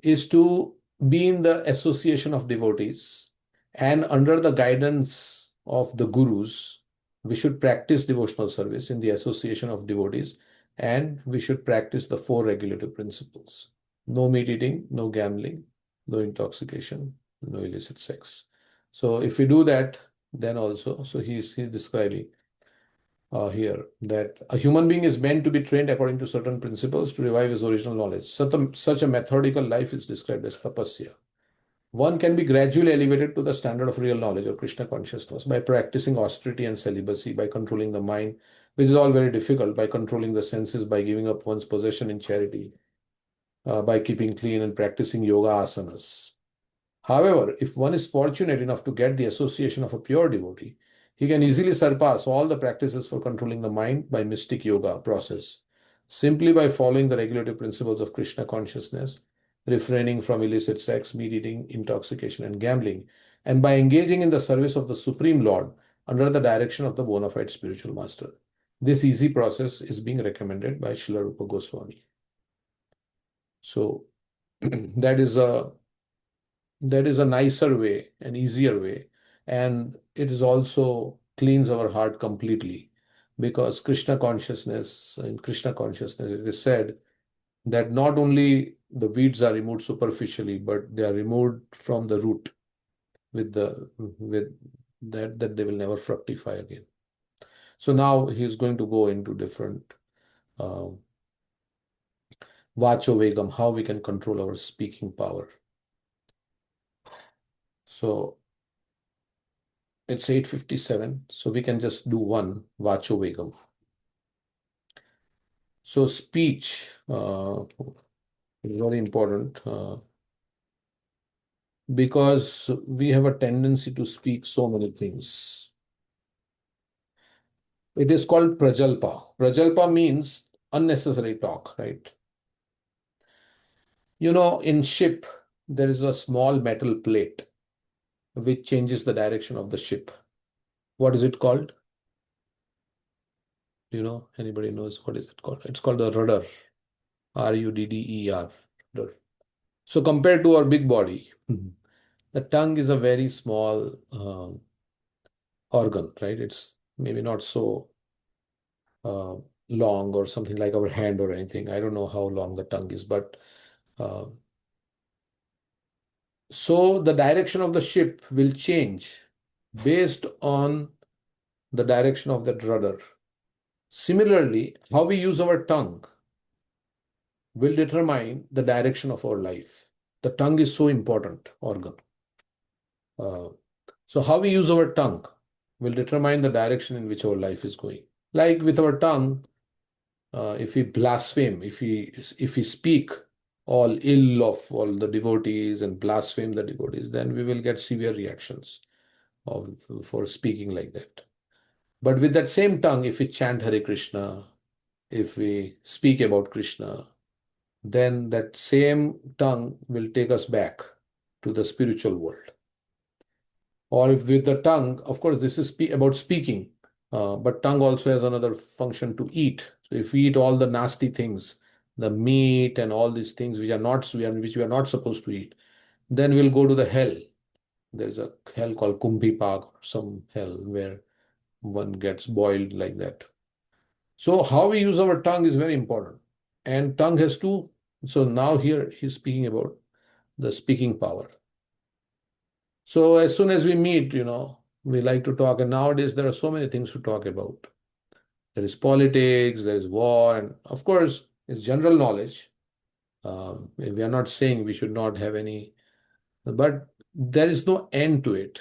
is to be in the association of devotees and under the guidance of the gurus. We should practice devotional service in the association of devotees, and we should practice the four regulative principles. No meat eating, no gambling, no intoxication, no illicit sex. So if we do that, then also, so he's describing here that a human being is meant to be trained according to certain principles to revive his original knowledge. Such a methodical life is described as tapasya. One can be gradually elevated to the standard of real knowledge or Krishna consciousness by practicing austerity and celibacy, by controlling the mind, which is all very difficult, by controlling the senses, by giving up one's possession in charity, by keeping clean and practicing yoga asanas. However, if one is fortunate enough to get the association of a pure devotee, he can easily surpass all the practices for controlling the mind by mystic yoga process, simply by following the regulative principles of Krishna consciousness, refraining from illicit sex, meat eating, intoxication, and gambling. and by engaging in the service of the Supreme Lord under the direction of the bona fide spiritual master. This easy process is being recommended by Srila Rupa Goswami. So that is a nicer way, an easier way, and it is also cleans our heart completely, because in Krishna consciousness, it is said that not only the weeds are removed superficially, but they are removed from the root with that they will never fructify again. So now he is going to go into different Vacho Vegam, how we can control our speaking power. So it's 8:57, so we can just do one Vacho Vegam. So speech is very important because we have a tendency to speak so many things. It is called prajalpa. Prajalpa means unnecessary talk, right? In ship, there is a small metal plate which changes the direction of the ship. What is it called? Anybody knows what is it called? It's called the rudder. Rudder. Rudder. So compared to our big body, the tongue is a very small organ, right? It's maybe not so long or something like our hand or anything. I don't know how long the tongue is, but uh, so the direction of the ship will change based on the direction of that rudder. Similarly, how we use our tongue will determine the direction of our life. The tongue is so important organ. So how we use our tongue will determine the direction in which our life is going. Like with our tongue, if we blaspheme, if we speak all ill of all the devotees and blaspheme the devotees, then we will get severe reactions for speaking like that. But with that same tongue, if we chant Hare Krishna, if we speak about Krishna, then that same tongue will take us back to the spiritual world. Or if with the tongue, of course, this is about speaking, but tongue also has another function to eat. So if we eat all the nasty things, the meat and all these things which we are not supposed to eat, then we'll go to the hell. There's a hell called Kumbhi Pak, or some hell where one gets boiled like that. So how we use our tongue is very important. And tongue has two. So now here he's speaking about the speaking power. So as soon as we meet, we like to talk. And nowadays there are so many things to talk about. There is politics, there is war, and of course, it's general knowledge. We are not saying we should not have any, but there is no end to it.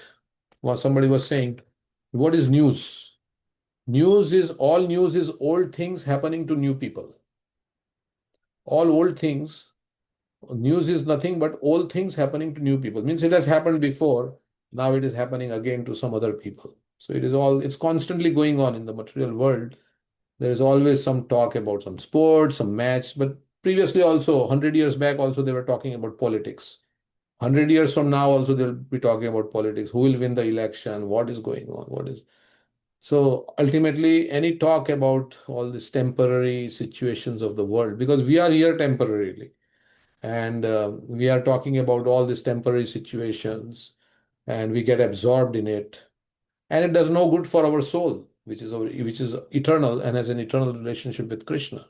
What somebody was saying, what is news? News is old things happening to new people. All old things. News is nothing but old things happening to new people. Means it has happened before. Now it is happening again to some other people. So it's constantly going on in the material world. There is always some talk about some sports, some match. But previously also, 100 years back also, they were talking about politics. 100 years from now also, they'll be talking about politics. Who will win the election? What is going on? So ultimately, any talk about all these temporary situations of the world, because we are here temporarily, and we are talking about all these temporary situations, and we get absorbed in it, and it does no good for our soul, which is eternal and has an eternal relationship with Krishna.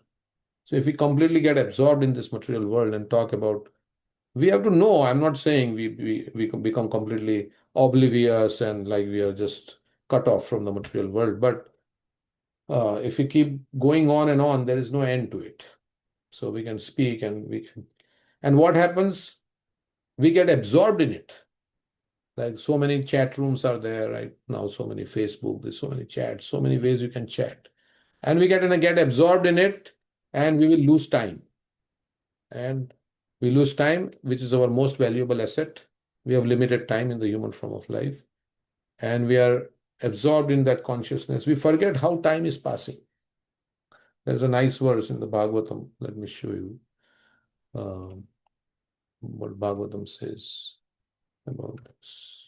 So if we completely get absorbed in this material world and talk about, we have to know. I'm not saying we can become completely oblivious and like we are just cut off from the material world, but if we keep going on and on, there is no end to it. So we can speak and what happens? We get absorbed in it. Like so many chat rooms are there right now, so many Facebook, there's so many chats, so many ways you can chat. And we get absorbed in it, and we will lose time. And we lose time, which is our most valuable asset. We have limited time in the human form of life, and we are absorbed in that consciousness. We forget how time is passing. There's a nice verse in the Bhagavatam. Let me show you what Bhagavatam says about this.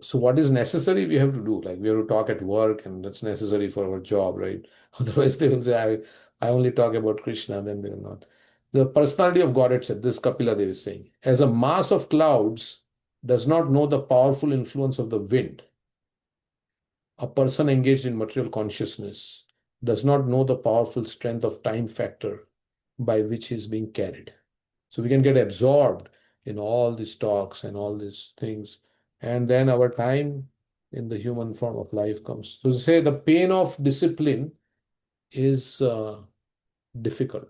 So what is necessary, we have to do. Like we have to talk at work, and that's necessary for our job, right? Otherwise, they will say, I only talk about Krishna, then they will not. The personality of Godhead said, this Kapila Dev is saying, as a mass of clouds does not know the powerful influence of the wind, a person engaged in material consciousness does not know the powerful strength of time factor by which he is being carried. So we can get absorbed in all these talks and all these things. And then our time in the human form of life comes. So to say the pain of discipline is difficult,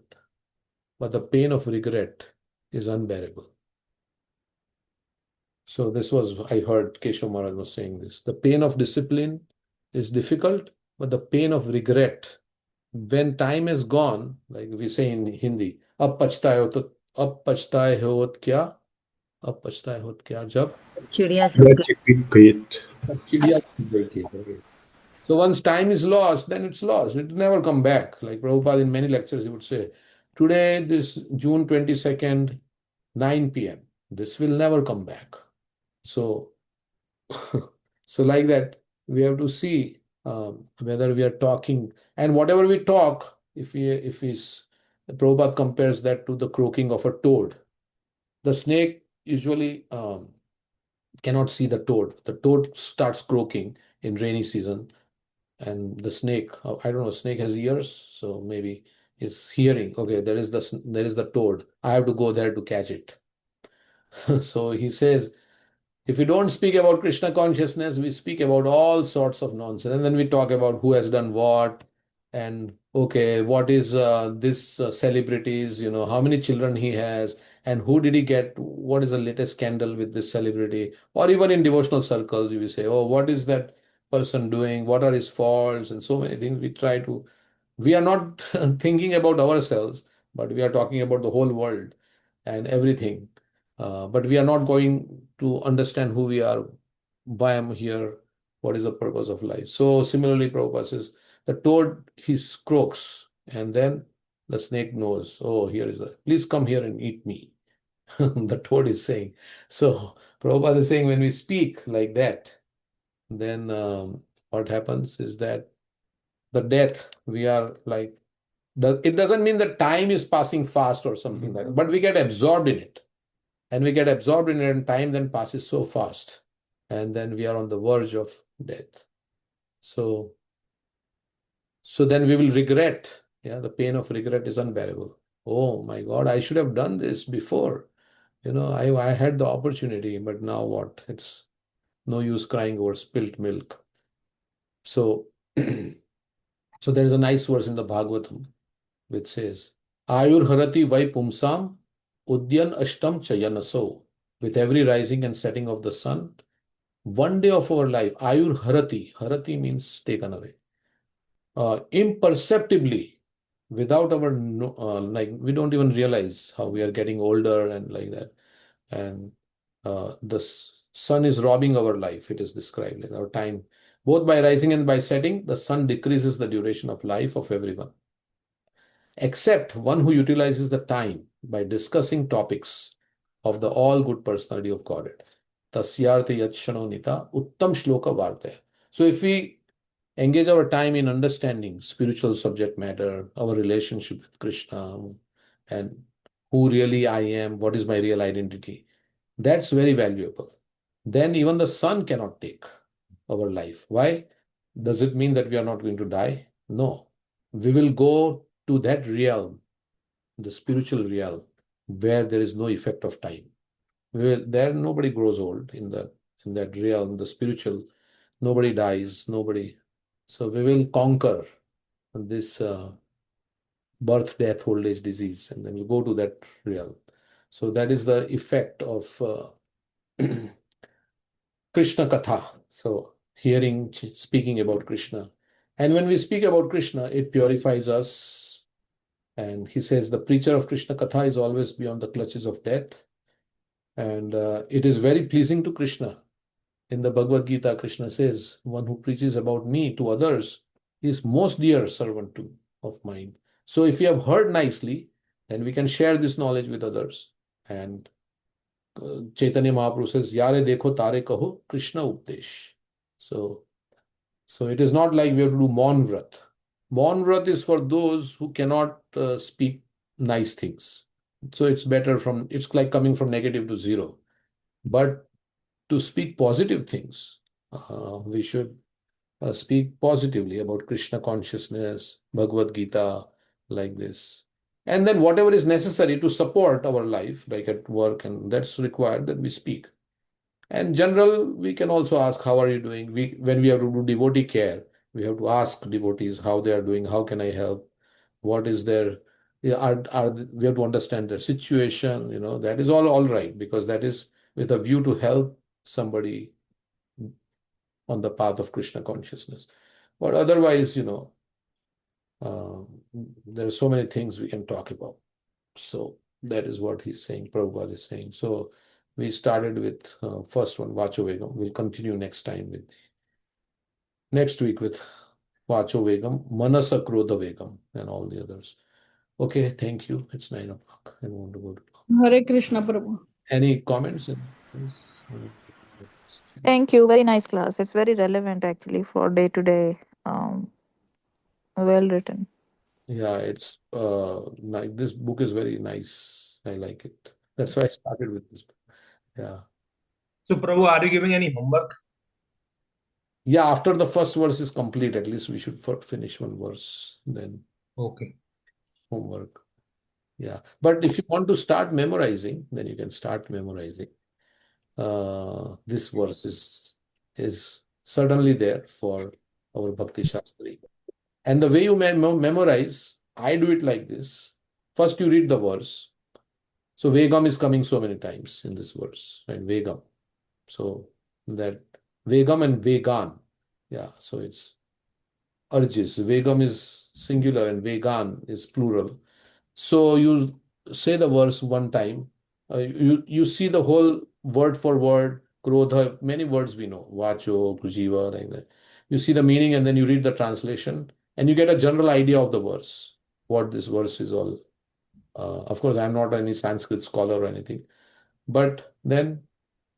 but the pain of regret is unbearable. So this was, I heard Keshav Maharaj was saying this. The pain of discipline is difficult, but the pain of regret, when time is gone, like we say in Hindi, अब पछताए हो तो अब पछताए होत क्या अब पछताए होत क्या जब चिड़िया That's a big gate. चिड़िया चुग गई खेत में. So once time is lost, then it's lost. It will never come back. Like Prabhupada in many lectures, he would say, today, this June 22nd, 9 p.m., this will never come back. So, so like that, we have to see whether we are talking, and whatever we talk, Prabhupada compares that to the croaking of a toad. The snake usually cannot see the toad. The toad starts croaking in rainy season, and the snake, I don't know, snake has ears, so maybe it's hearing. Okay, there is the toad. I have to go there to catch it. So he says, if we don't speak about Krishna consciousness, we speak about all sorts of nonsense. And then we talk about who has done what, and okay, what is this celebrities, how many children he has, and who did he get, what is the latest scandal with this celebrity, or even in devotional circles, you will say, oh, what is that person doing, what are his faults, and so many things. We are not thinking about ourselves, but we are talking about the whole world and everything. But we are not going to understand who we are, why I'm here, what is the purpose of life. So similarly, Prabhupada says, the toad, he croaks, and then the snake knows, oh, please come here and eat me. The toad is saying. So Prabhupada is saying, when we speak like that, then what happens is that the death, we are like, it doesn't mean that time is passing fast or something like that, but we get absorbed in it. And we get absorbed in it, and time then passes so fast. And then we are on the verge of death. So then we will regret. Yeah, the pain of regret is unbearable. Oh my God, I should have done this before. I had the opportunity, but now what? It's no use crying over spilt milk. So, so there is a nice verse in the Bhagavatam which says, Ayur harati vai pumsam udyan ashtam chayanaso. With every rising and setting of the sun, one day of our life, Ayur harati. Harati means taken away. Imperceptibly, without our, like, we don't even realize how we are getting older and like that. And the sun is robbing our life, it is described in our time. Both by rising and by setting, the sun decreases the duration of life of everyone, except one who utilizes the time by discussing topics of the all good personality of Godhead. Tasyartha yachano nita uttam shloka vartaya. So if we engage our time in understanding spiritual subject matter, our relationship with Krishna, and who really I am, what is my real identity, that's very valuable. Then even the sun cannot take our life. Why? Does it mean that we are not going to die? No. We will go to that realm, the spiritual realm, where there is no effect of time. There nobody grows old in that realm, the spiritual. Nobody dies, nobody. So we will conquer this birth, death, old age, disease, and then we go to that realm. So that is the effect of Krishna Katha. So hearing, speaking about Krishna. And when we speak about Krishna, it purifies us. And he says the preacher of Krishna Katha is always beyond the clutches of death. And it is very pleasing to Krishna. In the Bhagavad Gita, Krishna says, one who preaches about me to others is most dear servant of mine. So if we have heard nicely, then we can share this knowledge with others. And Chaitanya Mahaprabhu says, Yare dekho tare kaho Krishna updesh. So it is not like we have to do Maun Vrat. Maun Vrat is for those who cannot speak nice things. So it's like coming from negative to zero. But to speak positive things, we should speak positively about Krishna consciousness, Bhagavad Gita, like this. And then whatever is necessary to support our life, like at work, and that's required that we speak. And general, we can also ask, how are you doing? When we have to do devotee care, we have to ask devotees how they are doing, how can I help? What is their, we have to understand their situation, that is all right, because that is with a view to help somebody on the path of Krishna consciousness. But otherwise, there are so many things we can talk about. So that is what he's saying, Prabhupada is saying. So we started with first one, Vacho Vegam. We'll continue next week with Vacho Vegam, Manasa Krodha Vegam, and all the others. Okay, thank you. It's 9 o'clock. I want to go to Hare Krishna, Prabhu. Any comments? Thank you. Very nice class. It's very relevant actually for day to day. Well written. Yeah, it's like this book is very nice. I like it. That's why I started with this book. Yeah. So, Prabhu, are you giving any homework? Yeah, after the first verse is complete, at least we should finish one verse, then Okay. homework. Yeah. But if you want to start memorizing, then you can start memorizing. This verse is certainly there for our Bhakti Shastri. And the way you memorize, I do it like this. First, you read the verse. So Vegam is coming so many times in this verse, right? Vegam. So that Vegam and Vegan. Yeah, so it's urges. Vegam is singular and Vegan is plural. So you say the verse one time. You see the whole word for word, Krodha, many words we know, Vacho, Kujiva, like that. You see the meaning and then you read the translation and you get a general idea of the verse, what this verse is all. Of course, I'm not any Sanskrit scholar or anything, but then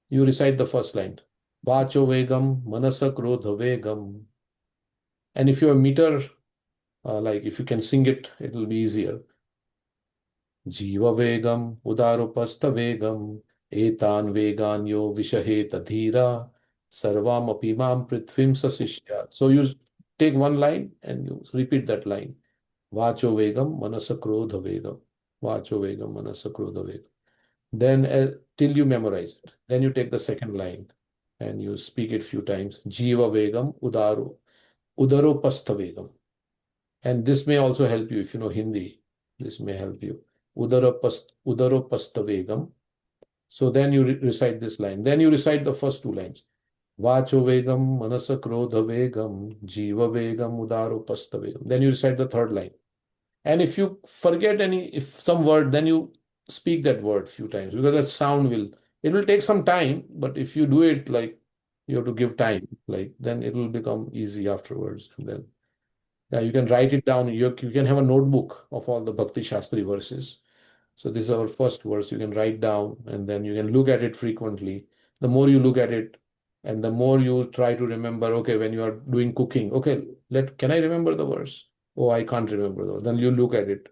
you recite the first line, Vacho Vegam, Manasa Krodha Vegam. And if you're a meter, like if you can sing it, it will be easier. Jiva Vegam, Udarupastha Vegam, Etan Veganyo Vishahet Adhira, Sarvam Apimam Prithvim Sasishya. So you take one line and you repeat that line. Vacho Vegam, Manasa Krodha Vegam. Vacho Vegam, Manasa Krodha Vegam. Then till you memorize it. Then you take the second line and you speak it few times. Jiva Vegam, Udaropastha Vegam. And this may also help you if you know Hindi. This may help you. Udaropastha Vegam. So then you recite this line. Then you recite the first two lines. Vacho Vegam, Manasa Krodha Vegam, Jiva Vegam, Udaropastha Vegam. Then you recite the third line. And if you forget some word, then you speak that word few times, because that sound it will take some time, but if you do it like you have to give time, like then it will become easy afterwards. And then you can write it down. You can have a notebook of all the Bhakti Shastri verses. So this is our first verse. You can write down and then you can look at it frequently. The more you look at it and the more you try to remember, okay, when you are doing cooking, okay, can I remember the verse? Oh, I can't remember though. Then you look at it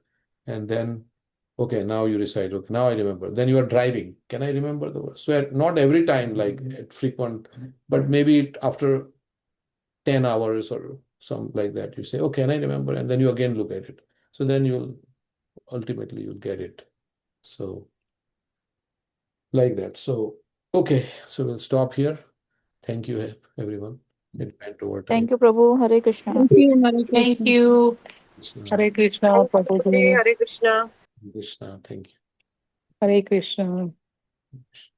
and then, okay, now you recite, okay, now I remember. Then you are driving. Can I remember the verse? So not every time, like at frequent, but maybe after 10 hours or something like that, you say, oh, can I remember? And then you again look at it. So then ultimately you'll get it. So like that. So, okay. So we'll stop here. Thank you, everyone. It went over time. Thank you, Prabhu. Hare Krishna. Thank you, Hare Krishna. Thank you. Krishna, Hare Krishna, Prabhuji. Hare Krishna. Krishna, thank you. Hare Krishna. Krishna.